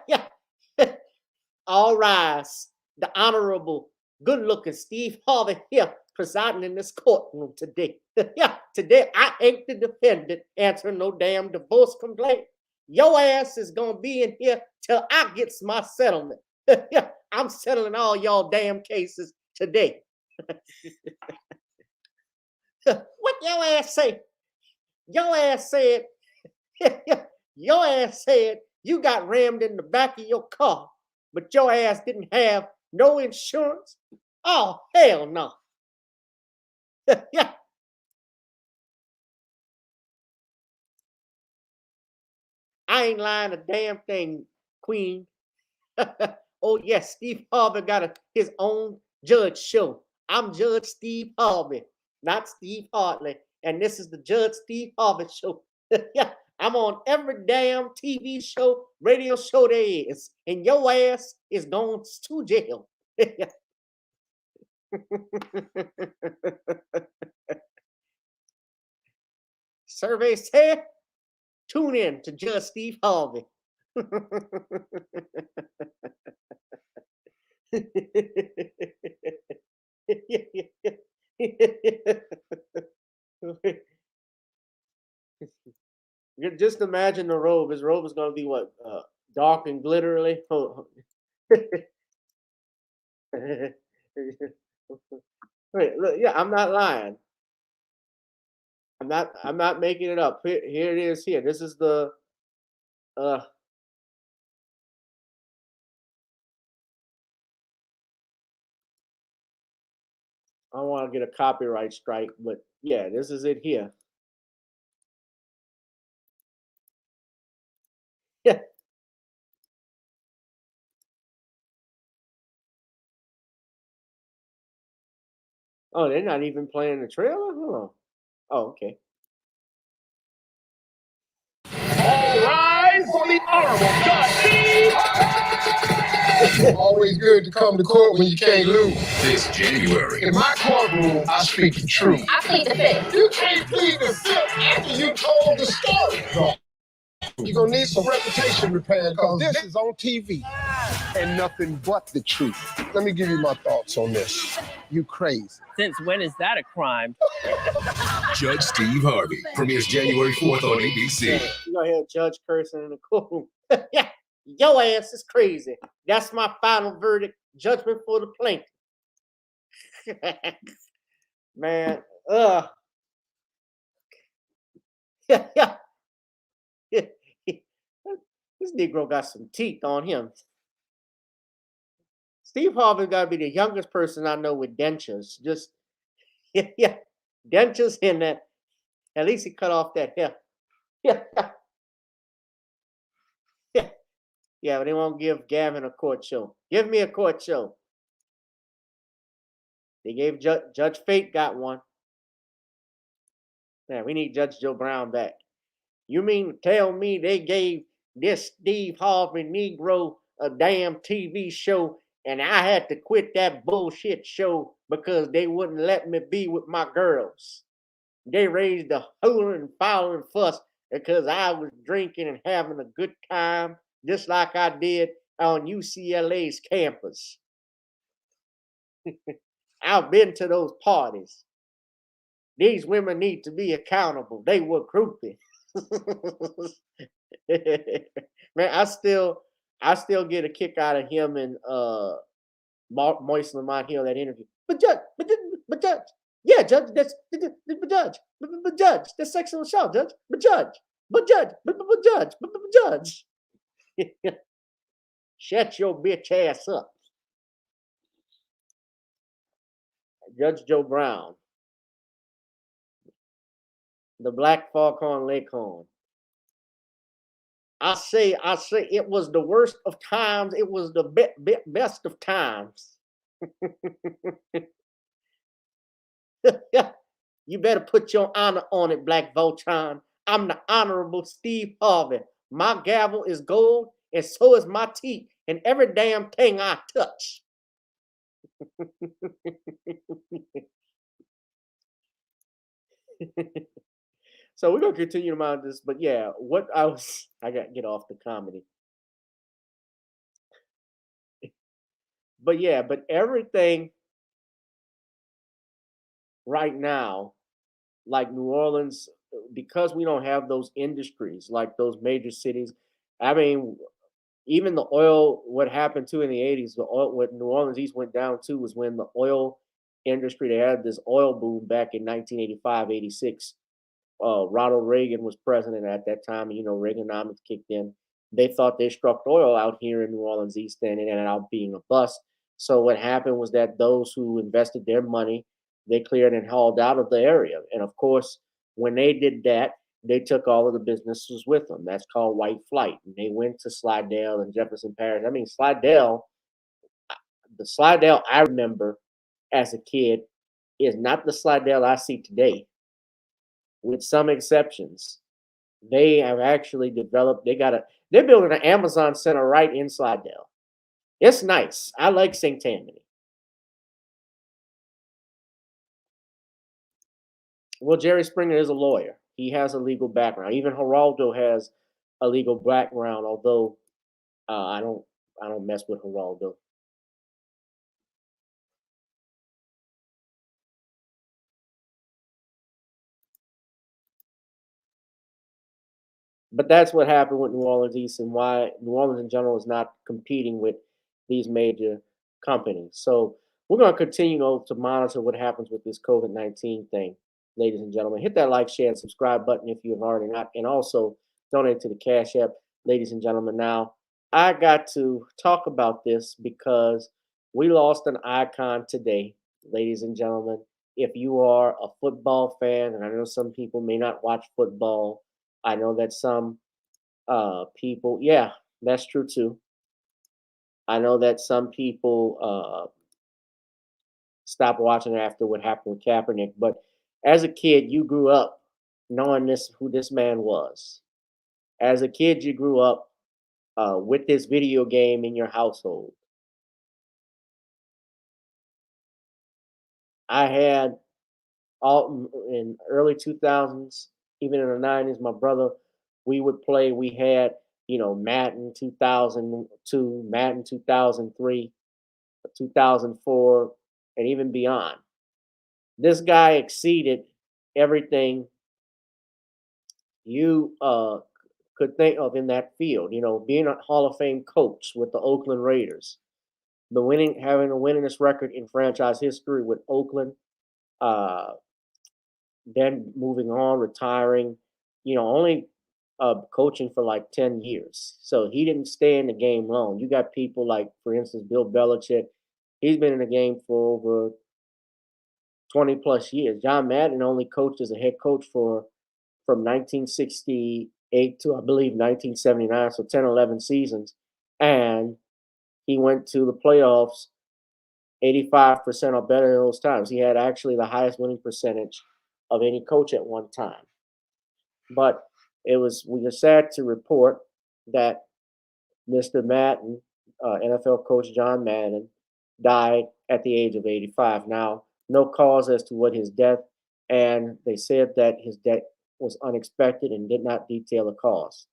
All rise. The Honorable, good-looking Steve Harvey here presiding in this courtroom today. Yeah, today I ain't the defendant answering no damn divorce complaint. Your ass is going to be in here till I get my settlement. Yeah, I'm settling all y'all damn cases today. What your ass say? Your ass said, Your ass said you got rammed in the back of your car, but your ass didn't have no insurance. Oh, hell no. Yeah. I ain't lying a damn thing, Queen. Oh, yes, Steve Harvey got his own judge show. I'm Judge Steve Harvey, not Steve Hartley. And this is the Judge Steve Harvey show. Yeah, I'm on every damn TV show, radio show there is. And your ass is going to jail. Survey said, tune in to Judge Steve Harvey. Just imagine the robe. His robe is going to be what? Dark and glittery. Wait, look, yeah, I'm not lying. I'm not making it up. Here it is here. This is the I don't want to get a copyright strike, but yeah, this is it here. Yeah. Oh, they're not even playing the trailer? Oh, okay. All rise for the Honorable Judge Steve. Always good to come to court when you can't lose. This January. In my courtroom, I speak the truth. I plead the fifth. You can't plead the fifth after you told the story. No. You're going to need some reputation repair because this is on TV and nothing but the truth. Let me give you my thoughts on this. You crazy. Since when is that a crime? Judge Steve Harvey premieres January 4th on ABC. You gonna hear a judge cursing in the courtroom. Yeah, your ass is crazy. That's my final verdict. Judgment for the plaintiff. Man, yeah. This Negro got some teeth on him. Steve Harvey got to be the youngest person I know with dentures. Just, yeah, dentures in that. At least he cut off that hair. Yeah. Yeah, but they won't give Gavin a court show. Give me a court show. They gave Judge Fate got one. Yeah, we need Judge Joe Brown back. You mean to tell me they gave this Steve Harvey Negro a damn TV show and I had to quit that bullshit show because they wouldn't let me be with my girls? They raised a hooler and fowler and fuss because I was drinking and having a good time, just like I did on UCLA's campus. I've been to those parties. These women need to be accountable. They were groupie. Man, I still get a kick out of him and Moise Lamont Hill, that interview. But judge, yeah, judge, that's sexual assault, judge. But judge. Shut your bitch ass up. Judge Joe Brown. The Black Foghorn Leghorn. I say it was the worst of times. It was the best of times. You better put your honor on it, Black Voltron. I'm the Honorable Steve Harvey. My gavel is gold, and so is my teeth, and every damn thing I touch. So we're gonna continue to mind this, but yeah, I got to get off the comedy. But yeah, but everything right now, like New Orleans, because we don't have those industries like those major cities. I mean, even the oil, what happened to in the 80s, the oil, what New Orleans East went down to was when the oil industry, they had this oil boom back in 1985, 86. Ronald Reagan was president at that time, and Reaganomics kicked in. They thought they struck oil out here in New Orleans East End and ended up being a bust. So what happened was that those who invested their money, they cleared and hauled out of the area. And of course, when they did that, they took all of the businesses with them. That's called white flight. And they went to Slidell and Jefferson Parish. I mean, the Slidell I remember as a kid is not the Slidell I see today, with some exceptions. They have actually developed, they're building an Amazon center right in Slidell. It's nice. I like St. Tammany. Well, Jerry Springer is a lawyer. He has a legal background. Even Geraldo has a legal background, although I don't mess with Geraldo. But that's what happened with New Orleans East and why New Orleans in general is not competing with these major companies. So we're going to continue to monitor what happens with this COVID-19 thing, ladies and gentlemen. Hit that like, share, and subscribe button if you have already not, and also donate to the Cash App, ladies and gentlemen. Now, I got to talk about this because we lost an icon today, ladies and gentlemen. If you are a football fan, and I know some people may not watch football, I know that some people, yeah, that's true too. I know that some people stopped watching after what happened with Kaepernick, but as a kid, you grew up knowing who this man was. As a kid, you grew up with this video game in your household. I had all in early 2000s, even in the 90s, my brother, we would play. We had, Madden 2002, Madden 2003, 2004, and even beyond. This guy exceeded everything you could think of in that field. Being a Hall of Fame coach with the Oakland Raiders, having a winningest record in franchise history with Oakland. Then moving on, retiring, only coaching for like 10 years. So he didn't stay in the game long. You got people like, for instance, Bill Belichick. He's been in the game for over 20 plus years. John Madden only coached as a head coach from 1968 to, I believe, 1979, so 10, 11 seasons. And he went to the playoffs 85% or better those times. He had actually the highest winning percentage of any coach at one time. But we are sad to report that Mr. Madden, NFL coach John Madden, died at the age of 85. Now, no cause as to what his death, and they said that his death was unexpected and did not detail a cause.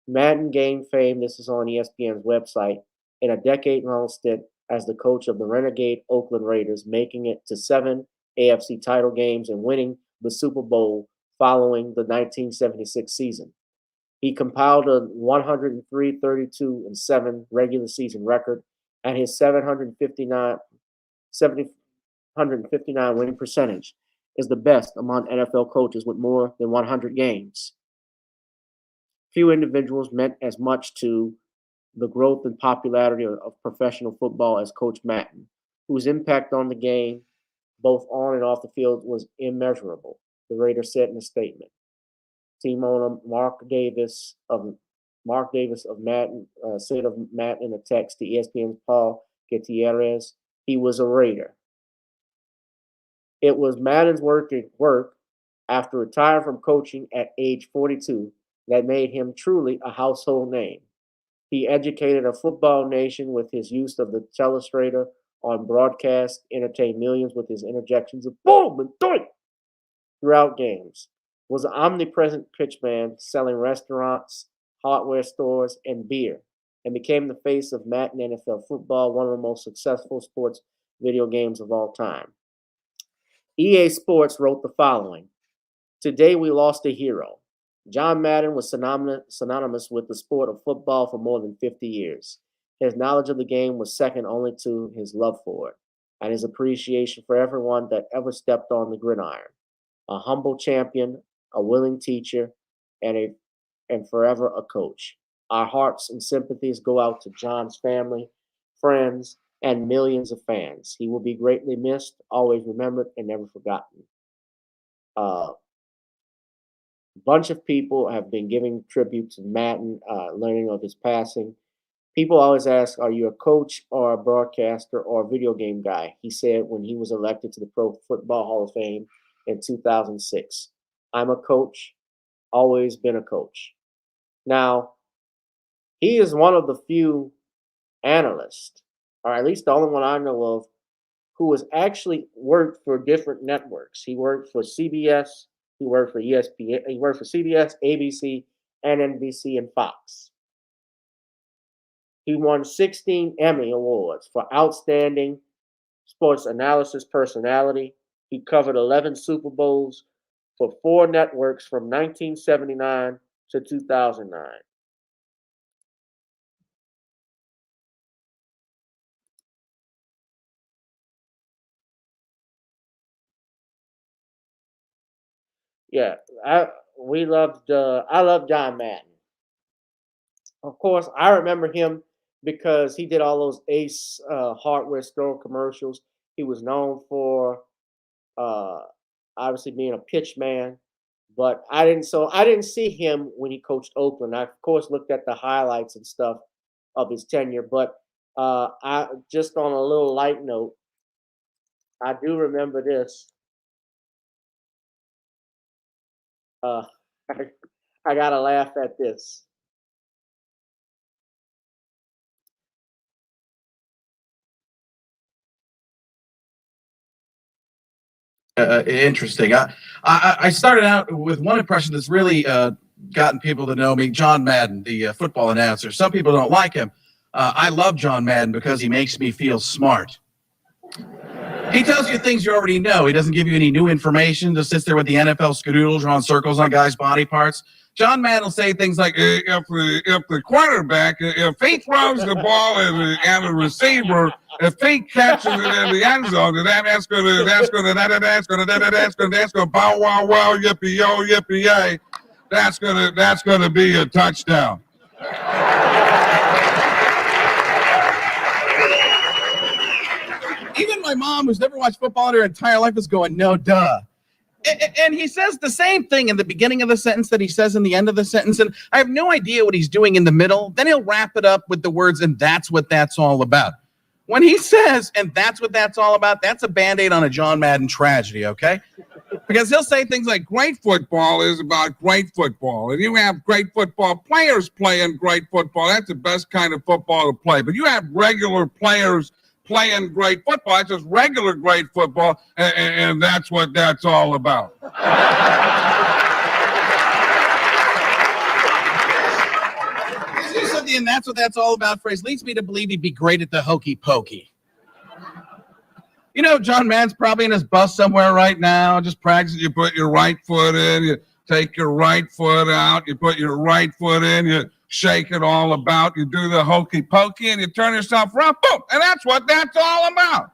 Madden gained fame, this is on ESPN's website, in a decade-long stint as the coach of the renegade Oakland Raiders, making it to 7 AFC title games and winning the Super Bowl following the 1976 season. He compiled a 103, 32, and 7 regular season record, and his 759 winning percentage is the best among NFL coaches with more than 100 games. Few individuals meant as much to the growth and popularity of professional football as Coach Madden, whose impact on the game, both on and off the field, was immeasurable, the Raiders said in a statement. Team owner Mark Davis of Madden said of Madden in a text to ESPN's Paul Gutierrez, he was a Raider. It was Madden's work after retiring from coaching at age 42 that made him truly a household name. He educated a football nation with his use of the telestrator on broadcast, entertained millions with his interjections of boom and doink throughout games, was an omnipresent pitchman selling restaurants, hardware stores, and beer, and became the face of Madden NFL football, one of the most successful sports video games of all time. EA Sports wrote the following: "Today we lost a hero. John Madden was synonymous with the sport of football for more than 50 years. His knowledge of the game was second only to his love for it, and his appreciation for everyone that ever stepped on the gridiron. A humble champion, a willing teacher, and forever a coach. Our hearts and sympathies go out to John's family, friends, and millions of fans. He will be greatly missed, always remembered, and never forgotten. A bunch of people have been giving tribute to Madden, learning of his passing. People always ask, are you a coach or a broadcaster or a video game guy? He said when he was elected to the Pro Football Hall of Fame in 2006. I'm a coach, always been a coach. Now, he is one of the few analysts, or at least the only one I know of, who has actually worked for different networks. He worked for CBS, he worked for ESPN, he worked for CBS, ABC, and NBC and Fox. He won 16 Emmy Awards for Outstanding Sports Analysis Personality. He covered 11 Super Bowls for 4 networks from 1979 to 2009. Yeah, I love John Madden. Of course, I remember him because he did all those Ace hardware store commercials. He was known for obviously being a pitch man, but I didn't see him when he coached Oakland. I of course looked at the highlights and stuff of his tenure, but I just on a little light note, I do remember this. I gotta laugh at this. Interesting. I started out with one impression that's really gotten people to know me, John Madden, the football announcer. Some people don't like him. I love John Madden because he makes me feel smart. He tells you things you already know. He doesn't give you any new information. Just sits there with the NFL skadoodle drawing circles on guys' body parts. John Madden will say things like, if the quarterback, if he throws the ball and the receiver, if he catches it in the end zone, that's gonna bow wow wow yippee yo yippee yay. That's gonna be a touchdown. Even my mom, who's never watched football in her entire life, is going, no, duh. And he says the same thing in the beginning of the sentence that he says in the end of the sentence, and I have no idea what he's doing in the middle. Then he'll wrap it up with the words, and that's what that's all about. When he says, and that's what that's all about, that's a Band-Aid on a John Madden tragedy, okay? Because he'll say things like, great football is about great football. And you have great football players playing great football. That's the best kind of football to play. But you have regular players playing great football. It's just regular great football, and that's what that's all about. And that's what that's all about phrase leads me to believe he'd be great at the hokey pokey. You know, John Madden's probably in his bus somewhere right now, just practicing. You put your right foot in, you take your right foot out, you put your right foot in, you shake it all about, you do the hokey pokey, and you turn yourself around, boom, and that's what that's all about.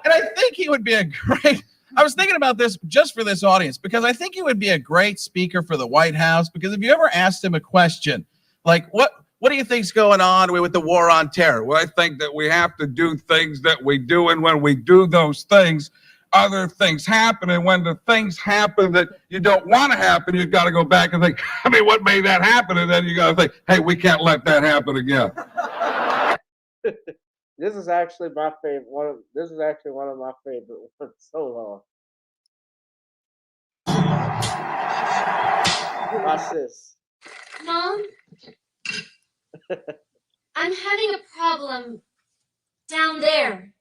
And I think he would be a great, I was thinking about this just for this audience, because I think he would be a great speaker for the White House, because if you ever asked him a question, like, what do you think's going on with the war on terror? Well, I think that we have to do things that we do, and when we do those things, other things happen, and when the things happen that you don't want to happen, you've got to go back and think, I mean, what made that happen? And then you got to think, hey, we can't let that happen again. This is actually my favorite. This is actually one of my favorite ones so long. Watch this. Mom, I'm having a problem down there.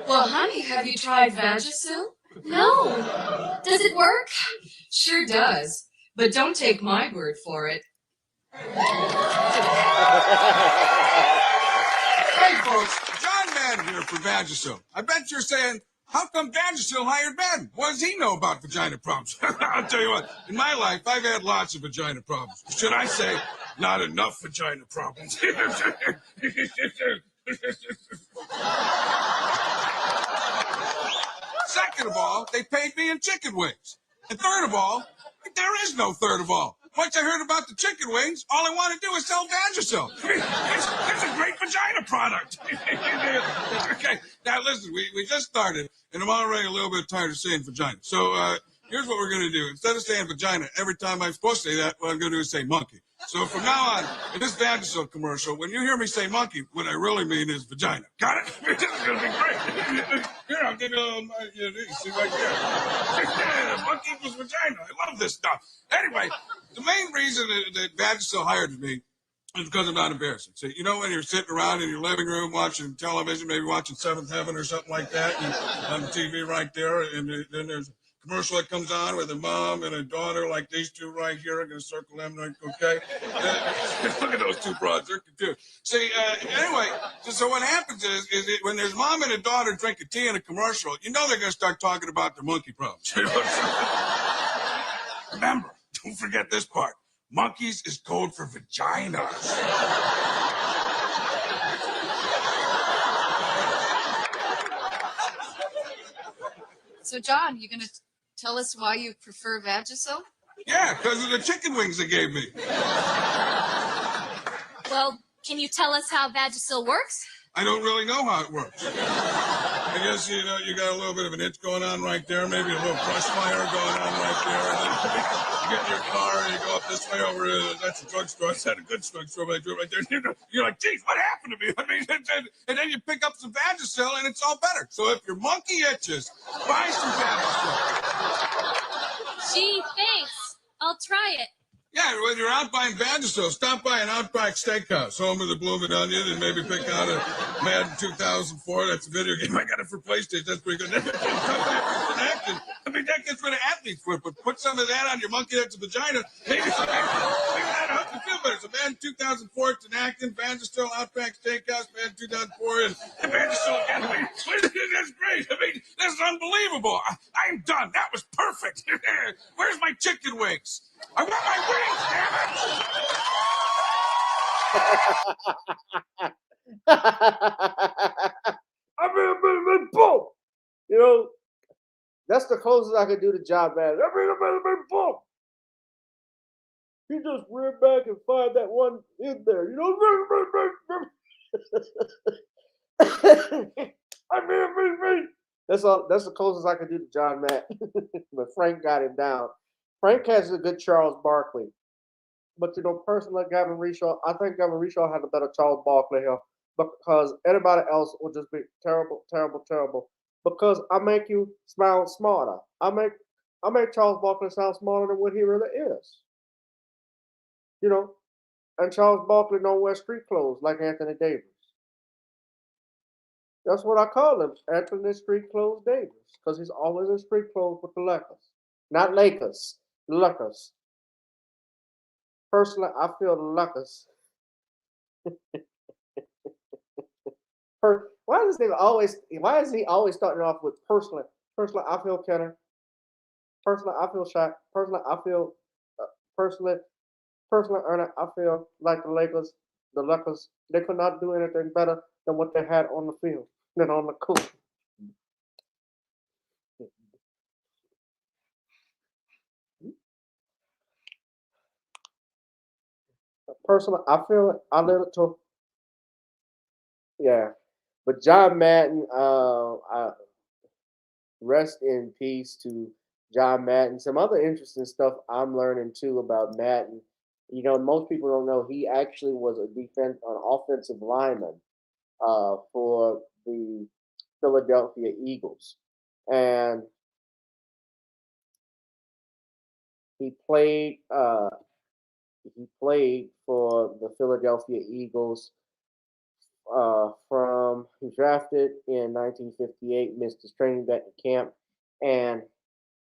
Well, honey, have you tried Vagisil? No. Does it work? Sure does. But don't take my word for it. Hey, folks, John Madden here for Vagisil. I bet you're saying, how come Vagisil hired Madden? What does he know about vagina problems? I'll tell you what, in my life, I've had lots of vagina problems. Should I say, not enough vagina problems? Second of all, they paid me in chicken wings. And third of all, there is no third of all. Once I heard about the chicken wings, all I want to do is sell Vagisil. I mean, it's a great vagina product. Okay, now listen, we just started, and I'm already a little bit tired of saying vagina. So here's what we're going to do. Instead of saying vagina, every time I'm supposed to say that, what I'm going to do is say monkey. So from now on, in this Vagisil commercial, when you hear me say monkey, what I really mean is vagina. Got it? This is going to be great. Here, I'll give you see right there. Monkey equals vagina. I love this stuff. Anyway, the main reason that Vagisil hired me is because I'm not embarrassing. So, you know, when you're sitting around in your living room watching television, maybe watching Seventh Heaven or something like that, and on the TV right there, and then there's a commercial that comes on with a mom and a daughter like these two right here. I'm going to circle them, okay? Look at those two broads. They're confused. See, anyway, so what happens is when there's mom and a daughter drinking tea in a commercial, you know they're going to start talking about their monkey problems. Remember, don't forget this part. Monkeys is code for vaginas. So, John, you gonna tell us why you prefer Vagisil? Yeah, because of the chicken wings they gave me. Well, can you tell us how Vagisil works? I don't really know how it works. I guess, you know, you got a little bit of an itch going on right there, maybe a little brush fire going on right there, and then you get in your car and you go up this way over, that's a drugstore. I said a good drugstore, but I do it right there. You're like, geez, what happened to me? I mean, and then you pick up some Vagisil and it's all better. So if your monkey itches, buy some Vagisil. Gee, thanks. I'll try it. Yeah, when you're out buying Vagisil, stop by an Outback Steakhouse, home of the Bloomin' Onion, and maybe pick out a Madden 2004. That's a video game. I got it for PlayStation. That's pretty good. I mean, that gets rid of athlete's foot, but put some of that on your monkey that's a vagina. Maybe that'll help you feel better. So Madden 2004, it's an acting. Vagisil, Outback Steakhouse, Madden 2004, and Vagisil again. I mean, that's great. I mean, that's unbelievable. I'm done. That was perfect. Where's my chicken wings? I want my wings, damn it! Boom! You know, that's the closest I could do to John Madden. Boom! He just rear back and find that one in there. You know, that's all. That's the closest I could do to John Madden. But Frank got him down. Frank has a good Charles Barkley. But, you know, personally, Gavin Reshaw, I think Gavin Reshaw had a better Charles Barkley here because anybody else will just be terrible, terrible, terrible. Because I make you smile smarter. I make Charles Barkley sound smarter than what he really is. You know, and Charles Barkley don't wear street clothes like Anthony Davis. That's what I call him, Anthony Street Clothes Davis, because he's always in street clothes with the Lakers. Not Lakers, Lakers. Personally, I feel the Lakers. Why is he always starting off with personally? Personally, I feel Kenner. Personally, I feel Shaq. Personally, I feel personally, Ernie, I feel like the Lakers, they could not do anything better than what they had on the field, than on the court. Personally, I feel it. I live it too. Yeah. But John Madden, rest in peace to John Madden. Some other interesting stuff I'm learning too about Madden. You know, most people don't know he actually was an offensive lineman for the Philadelphia Eagles, and he played for the Philadelphia Eagles from he drafted in 1958, missed his training camp, and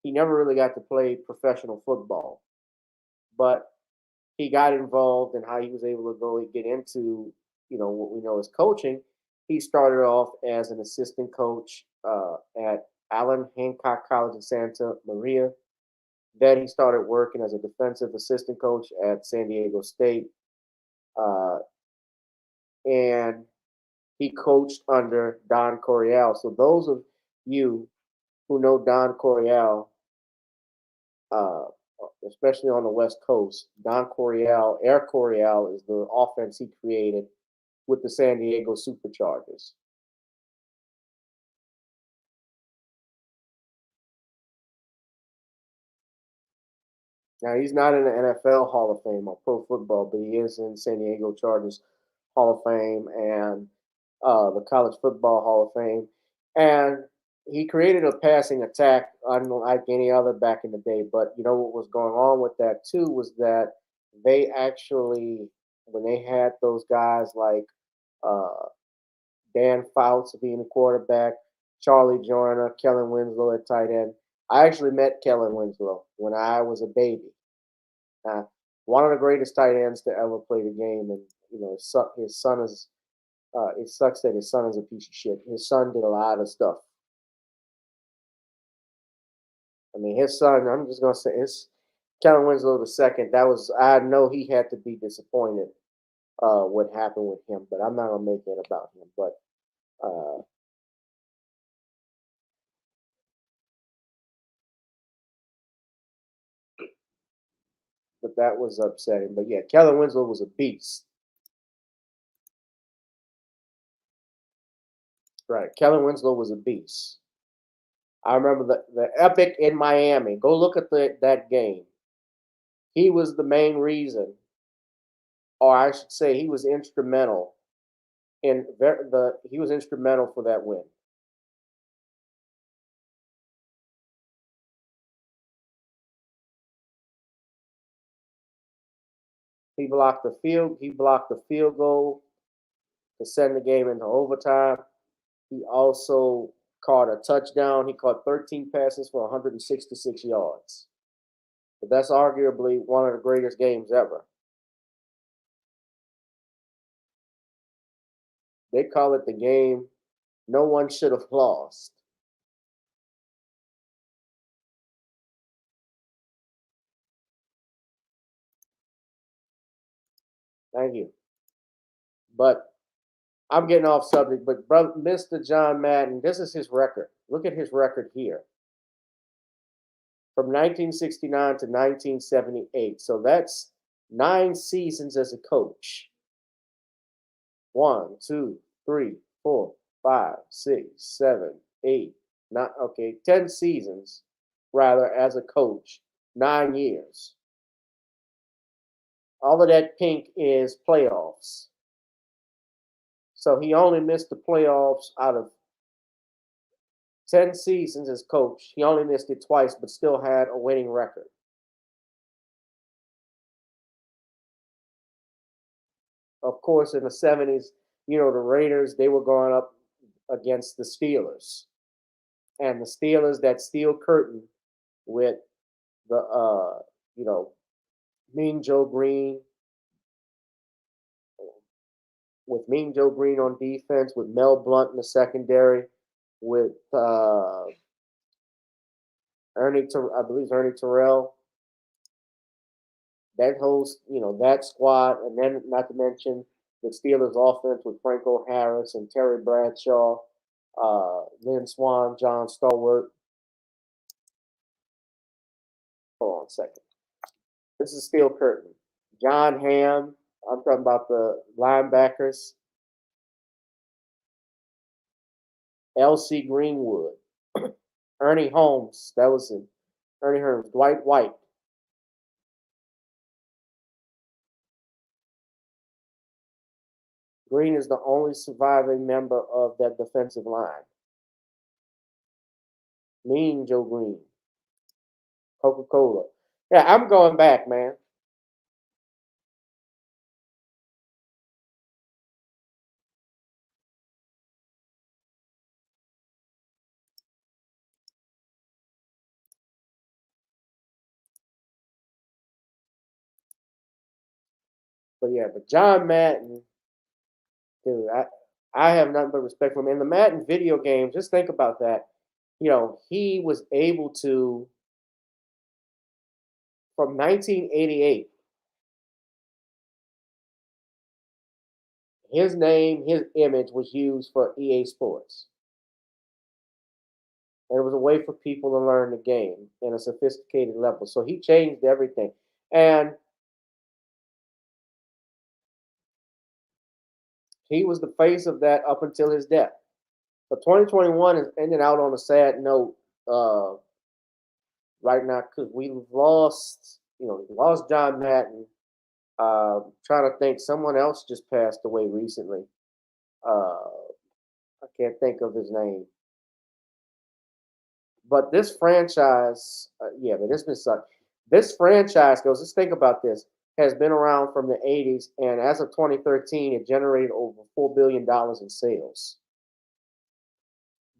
he never really got to play professional football. But he got involved in how he was able to go and get into, you know, what we know as coaching. He started off as an assistant coach at Allen Hancock College in Santa Maria. Then he started working as a defensive assistant coach at San Diego State. And he coached under Don Coryell. So those of you who know Don Coryell, especially on the West Coast, Don Coryell, Air Coryell is the offense he created with the San Diego Superchargers. Now, he's not in the NFL Hall of Fame or Pro Football, but he is in San Diego Chargers Hall of Fame and the College Football Hall of Fame. And he created a passing attack unlike any other back in the day. But you know what was going on with that too was that they actually, when they had those guys like Dan Fouts being the quarterback, Charlie Joyner, Kellen Winslow at tight end. I actually met Kellen Winslow when I was a baby. One of the greatest tight ends to ever play the game, and you know his son is. It sucks that his son is a piece of shit. His son did a lot of stuff. I mean, his son. I'm just gonna say it's Kellen Winslow the second. That was I know he had to be disappointed what happened with him, but I'm not gonna make it about him. But that was upsetting. But yeah, Kellen Winslow was a beast. Right, Kellen Winslow was a beast. I remember the epic in Miami. Go look at that game. He was the main reason, or I should say, he was instrumental he was instrumental for that win. He blocked the field goal to send the game into overtime. He also caught a touchdown. He caught 13 passes for 166 yards. But that's arguably one of the greatest games ever. They call it the game no one should have lost. Thank you. But I'm getting off subject, but brother, Mr. John Madden, this is his record. Look at his record here. From 1969 to 1978. So that's 9 seasons as a coach. 1, 2, 3, 4, 5, 6, 7, 8, 9. Okay, 10 seasons rather as a coach. 9 years. All of that pink is playoffs. So he only missed the playoffs out of 10 seasons as coach. He only missed it twice, but still had a winning record. Of course, in the 70s, you know, the Raiders, they were going up against the Steelers. And the Steelers, that steel curtain with the, you know, Mean Joe Green, with Mean Joe Green on defense, with Mel Blount in the secondary, with I believe it's Ernie Terrell. That whole, you know, that squad, and then not to mention the Steelers offense with Franco Harris and Terry Bradshaw, Lynn Swan, John Stallworth. Hold on a second. This is Steel Curtain. John Hamm. I'm talking about the linebackers. L.C. Greenwood. Ernie Holmes. That was it. Ernie Holmes. Dwight White. Green is the only surviving member of that defensive line. Mean Joe Green. Coca-Cola. Yeah, I'm going back, man. But yeah, but John Madden, dude, I have nothing but respect for him. In the Madden video games, just think about that. You know, he was able to, from 1988, his name, his image was used for EA Sports. and it was a way for people to learn the game in a sophisticated level. So he changed everything, and he was the face of that up until his death. But 2021 is ending out on a sad note uh, right now because we lost, we lost John Madden. Trying to think, someone else just passed away recently. Uh, I can't think of his name. But this franchise, yeah, but this been suck. This franchise goes. Let's think about this. Has been around from the '80s, and as of 2013, it generated over $4 billion in sales.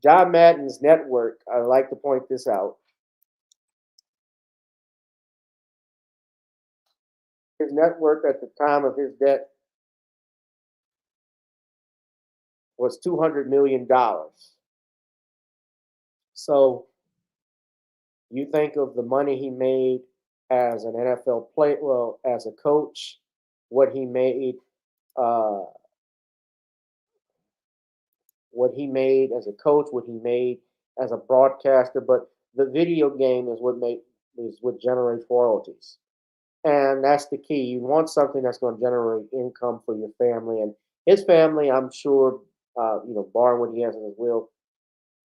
John Madden's network. I like to point this out. His network at the time of his death was $200 million. So you think of the money he made as an NFL player, well, as a coach, what he made, uh, what he made as a coach, what he made as a broadcaster. But the video game is what generates royalties, and that's the key. You want something that's going to generate income for your family and his family. I'm sure, barring what he has in his will,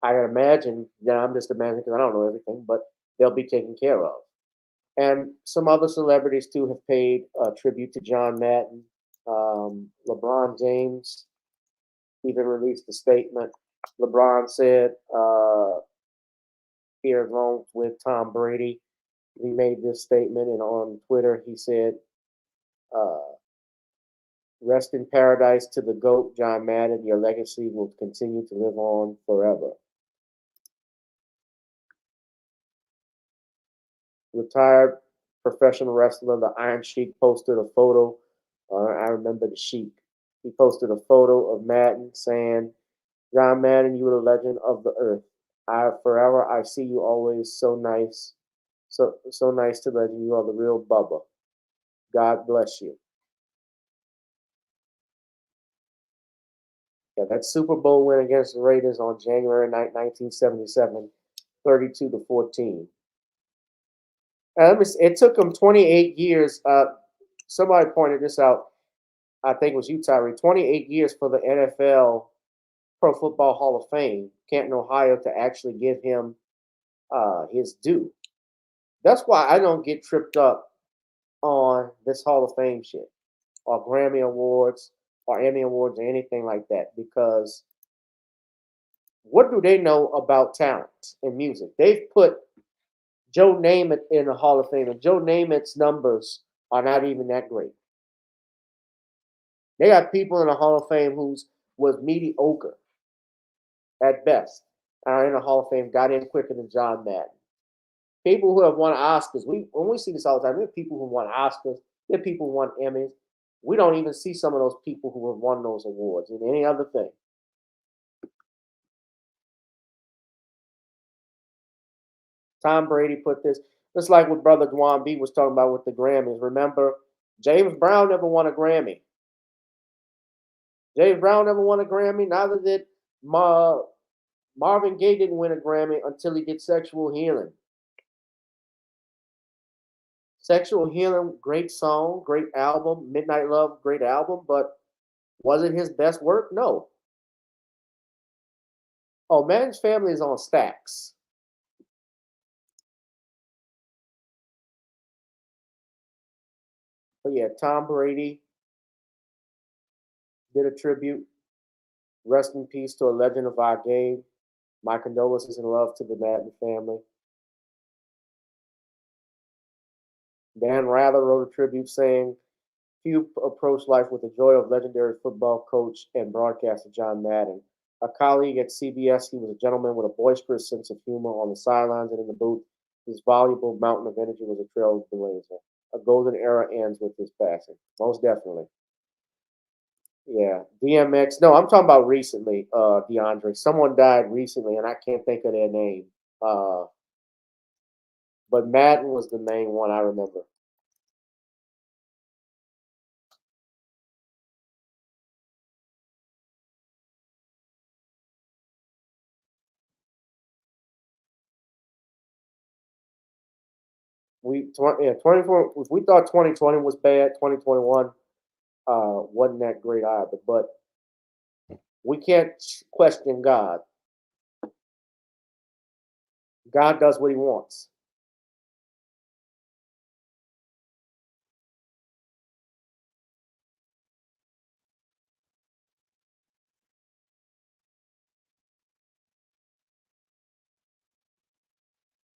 I can imagine. Yeah, I'm just imagining because I don't know everything, but they'll be taken care of. And some other celebrities too have paid tribute to John Madden. LeBron James even released a statement. LeBron said, here along with Tom Brady, he made this statement, and on Twitter he said, uh, "Rest in paradise to the GOAT, John Madden. Your legacy will continue to live on forever." Retired professional wrestler, the Iron Sheik, posted a photo. I remember the Sheik. He posted a photo of Madden saying, "John Madden, you are the legend of the earth. I see you always so nice, so nice to legend. You are the real Bubba. God bless you." Yeah, that Super Bowl win against the Raiders on January 9th, 1977, 32-14. It took him 28 years. Somebody pointed this out. I think it was you, Tyree. 28 years for the NFL Pro Football Hall of Fame, Canton, Ohio, to actually give him his due. That's why I don't get tripped up on this Hall of Fame shit or Grammy Awards or Emmy Awards or anything like that, because what do they know about talent and music? They've put Joe Namath in the Hall of Fame, and Joe Namath's numbers are not even that great. They got people in the Hall of Fame who's was mediocre at best are in the Hall of Fame, got in quicker than John Madden. People who have won Oscars, when we see this all the time, we have people who won Oscars, we have people who won Emmys. We don't even see some of those people who have won those awards in any other thing. Tom Brady put this, just like what Brother Dwan B was talking about with the Grammys. Remember, James Brown never won a Grammy. James Brown never won a Grammy. Neither did Marvin Gaye didn't win a Grammy until he did Sexual Healing. Sexual Healing, great song, great album. Midnight Love, great album, but was it his best work? No. Oh, Man's Family is on Stax. But yeah, Tom Brady did a tribute. Rest in peace to a legend of our game. My condolences and love to the Madden family. Dan Rather wrote a tribute saying, "Few approach life with the joy of legendary football coach and broadcaster John Madden. A colleague at CBS, he was a gentleman with a boisterous sense of humor on the sidelines and in the booth. His voluble mountain of energy was a trailblazer. A golden era ends with his passing." Most definitely. Yeah, DMX. No, I'm talking about recently, DeAndre. Someone died recently, and I can't think of their name. But Madden was the main one I remember. 24. If we thought 2020 was bad, 2021 wasn't that great either. But we can't question God. God does what He wants.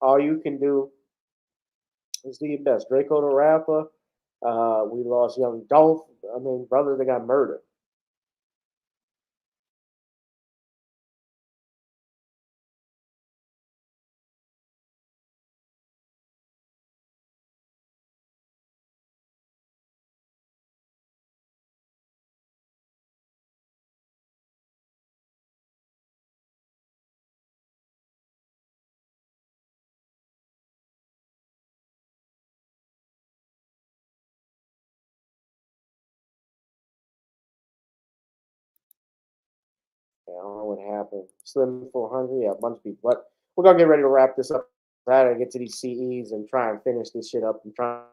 All you can do is do your best. Draco the rapper. We lost young Dolph. I mean, brother, they got murdered. Yeah, I don't know what happened. Slim 400, yeah, a bunch of people. But we're gonna get ready to wrap this up. I gotta get to these CEs and try and finish this shit up and try.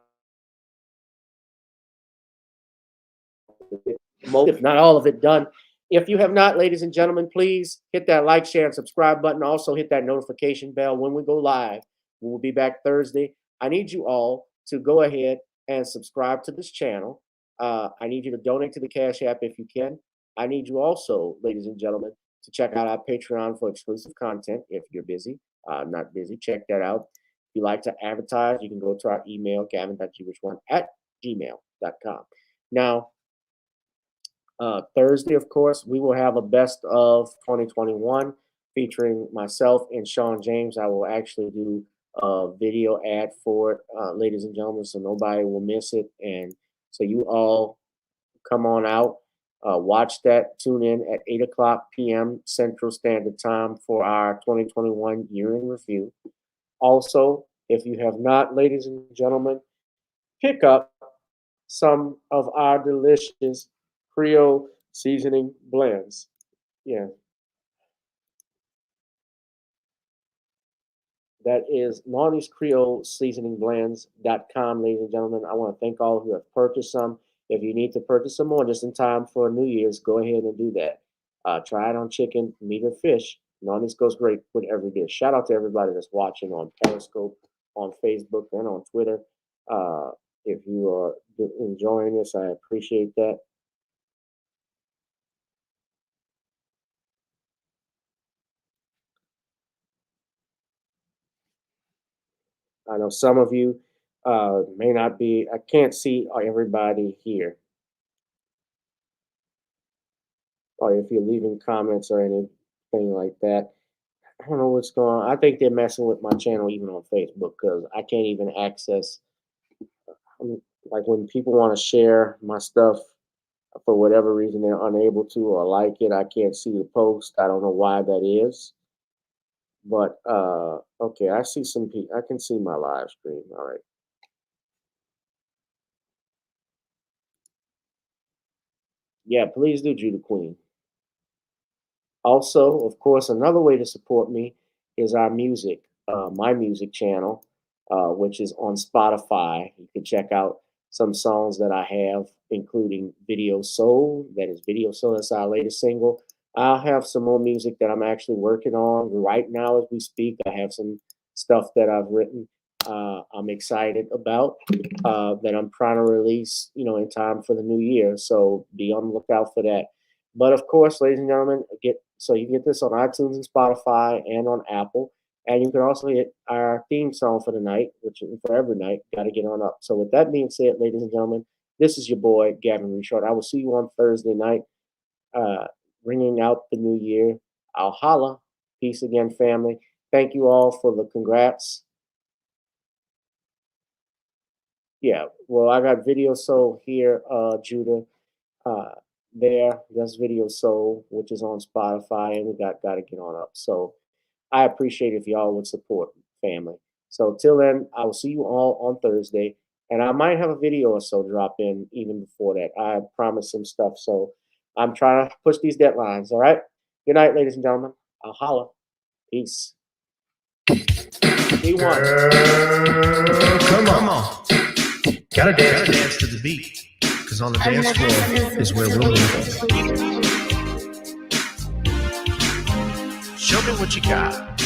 Most, if not all of it, done. If you have not, ladies and gentlemen, please hit that like, share, and subscribe button. Also, hit that notification bell when we go live. We will be back Thursday. I need you all to go ahead and subscribe to this channel. I need you to donate to the Cash App if you can. I need you also, ladies and gentlemen, to check out our Patreon for exclusive content if you're busy. Not busy, check that out. If you like to advertise, you can go to our email, gavin.jewish1@gmail.com. Now, Thursday, of course, we will have a best of 2021 featuring myself and Sean James. I will actually do a video ad for it, ladies and gentlemen, so nobody will miss it. And so you all come on out, watch that, tune in at 8 o'clock p.m. Central Standard Time for our 2021 year in review. Also, if you have not, ladies and gentlemen, pick up some of our delicious Creole seasoning blends. Yeah. That is Naughty's Creole Seasoning Blends.com, ladies and gentlemen. I want to thank all who have purchased some. If you need to purchase some more just in time for New Year's, go ahead and do that. Try it on chicken, meat, or fish. Naughty's goes great with every dish. Shout out to everybody that's watching on Periscope, on Facebook, and on Twitter. If you are enjoying this, I appreciate that. I know some of you may not be, I can't see everybody here. Or if you're leaving comments or anything like that. I don't know what's going on. I think they're messing with my channel even on Facebook because I can't even access. Like when people want to share my stuff for whatever reason they're unable to or like it, I can't see the post. I don't know why that is. But okay, I see some people. I can see my live stream. All right. Yeah, please do, Judah Queen. Also, of course, another way to support me is our music, my music channel, which is on Spotify. You can check out some songs that I have, including Video Soul. That is Video Soul. That's our latest single. I'll have some more music that I'm actually working on right now as we speak. I have some stuff that I've written. I'm excited about that I'm trying to release, in time for the new year. So be on the lookout for that. But of course, ladies and gentlemen, you can get this on iTunes and Spotify and on Apple. And you can also hit our theme song for the night, which is for every night, Got to Get On Up. So with that being said, ladies and gentlemen, this is your boy, Gavin Richard. I will see you on Thursday night, ringing out the new year. I'll holla. Peace again, family. Thank you all for the congrats. Yeah, well, I got Video Soul here, Judah. That's Video Soul, which is on Spotify, and we got to Get On Up. So I appreciate if y'all would support family. So till then, I will see you all on Thursday, and I might have a video or so drop in even before that. I promised some stuff, so I'm trying to push these deadlines. All right. Good night, ladies and gentlemen. I'll holla. Peace. D1. Girl, come on. Gotta dance to the beat. Cause on the dance floor is where we'll move. Show me what you got.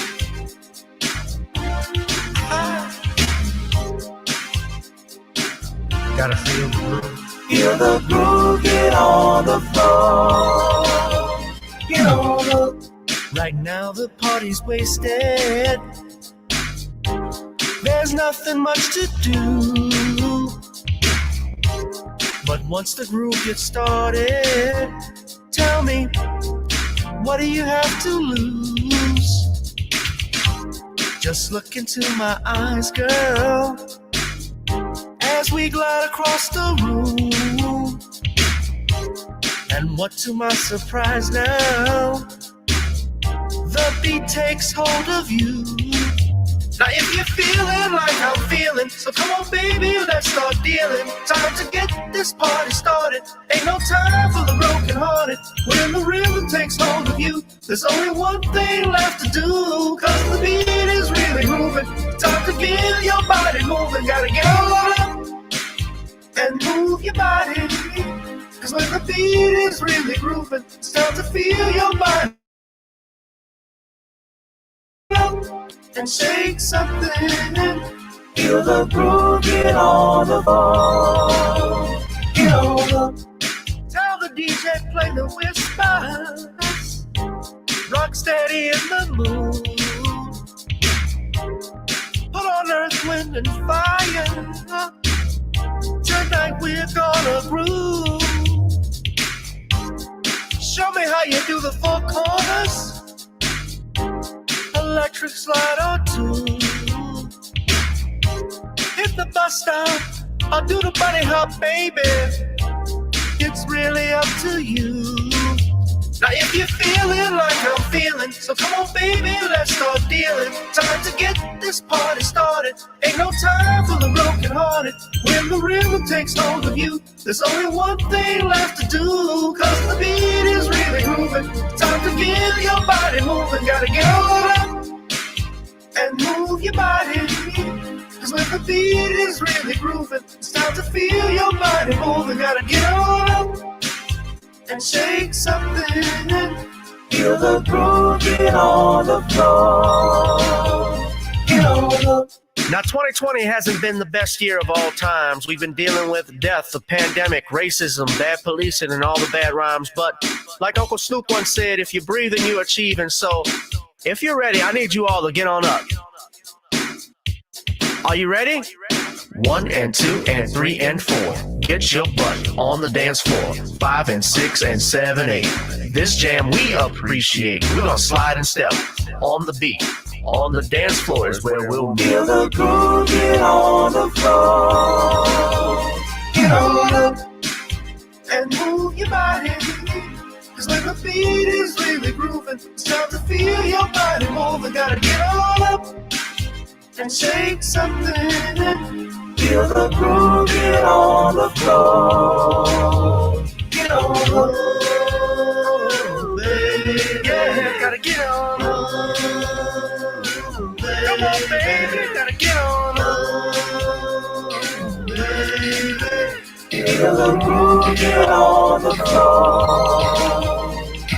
Gotta feel the groove. Feel the groove, get on the floor. Get on the. Right now the party's wasted. There's nothing much to do. But once the groove gets started, tell me, what do you have to lose? Just look into my eyes, girl, as we glide across the room. And what to my surprise now, the beat takes hold of you. Now if you're feeling like I'm feeling, so come on baby, let's start dealing. Time to get this party started. Ain't no time for the broken hearted. When the rhythm takes hold of you, there's only one thing left to do. Cause the beat is really moving. Time to feel your body moving. Gotta get on up and move your body. Cause when the beat is really grooving, it's time to feel your body and shake something. Feel the groove, get on the floor. Get on the. Tell the DJ play the whispers. Rock steady in the mood. Put on earth, wind, and fire. Tonight we're gonna groove. Show me how you do the four corners. Electric slide or two. Hit the bus stop or do the bunny hop, baby. It's really up to you. Now if you're feeling like I'm feeling, so come on baby, let's start dealing. Time to get this party started. Ain't no time for the broken hearted. When the rhythm takes hold of you, there's only one thing left to do. Cause the beat is really grooving. Time to feel your body moving. Gotta get on up and move your body. Cause when the beat is really grooving, it's time to feel your body moving. Gotta get on up and shake something. Feel the groove, get on the floor. Get on the. Now 2020 hasn't been the best year of all times. We've been dealing with death, the pandemic, racism, bad policing, and all the bad rhymes. But like Uncle Snoop once said, if you're breathing, you're achieving. So if you're ready, I need you all to get on up. Are you ready? 1 and 2 and 3 and 4. Get your butt on the dance floor. 5 and 6 and 7, 8. This jam we appreciate. We're gonna slide and step on the beat. On the dance floor is where we'll be. Feel the groove, get on the floor. Get on up and move your body. Cause when the beat is really grooving, it's time to feel your body moving. Gotta get on up and shake something. Feel the groove, get on the floor. Get on up. Baby, yeah, gotta get on up. Come on, baby, gotta get on up. Baby, feel the groove, get on the floor.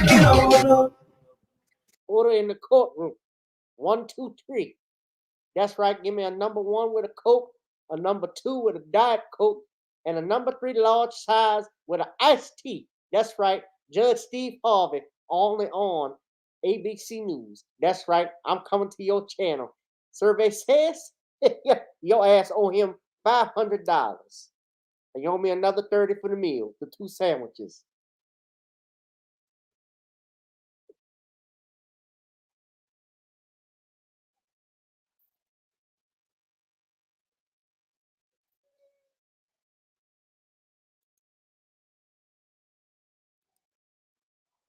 Get on up. Order in the courtroom. 1, 2, 3. That's right. Give me a number 1 with a Coke, a number 2 with a Diet Coke, and a number 3 large size with an iced tea. That's right. Judge Steve Harvey, only on ABC News. That's right. I'm coming to your channel. Survey says your ass owe him $500. And you owe me another $30 for the meal, the 2 sandwiches.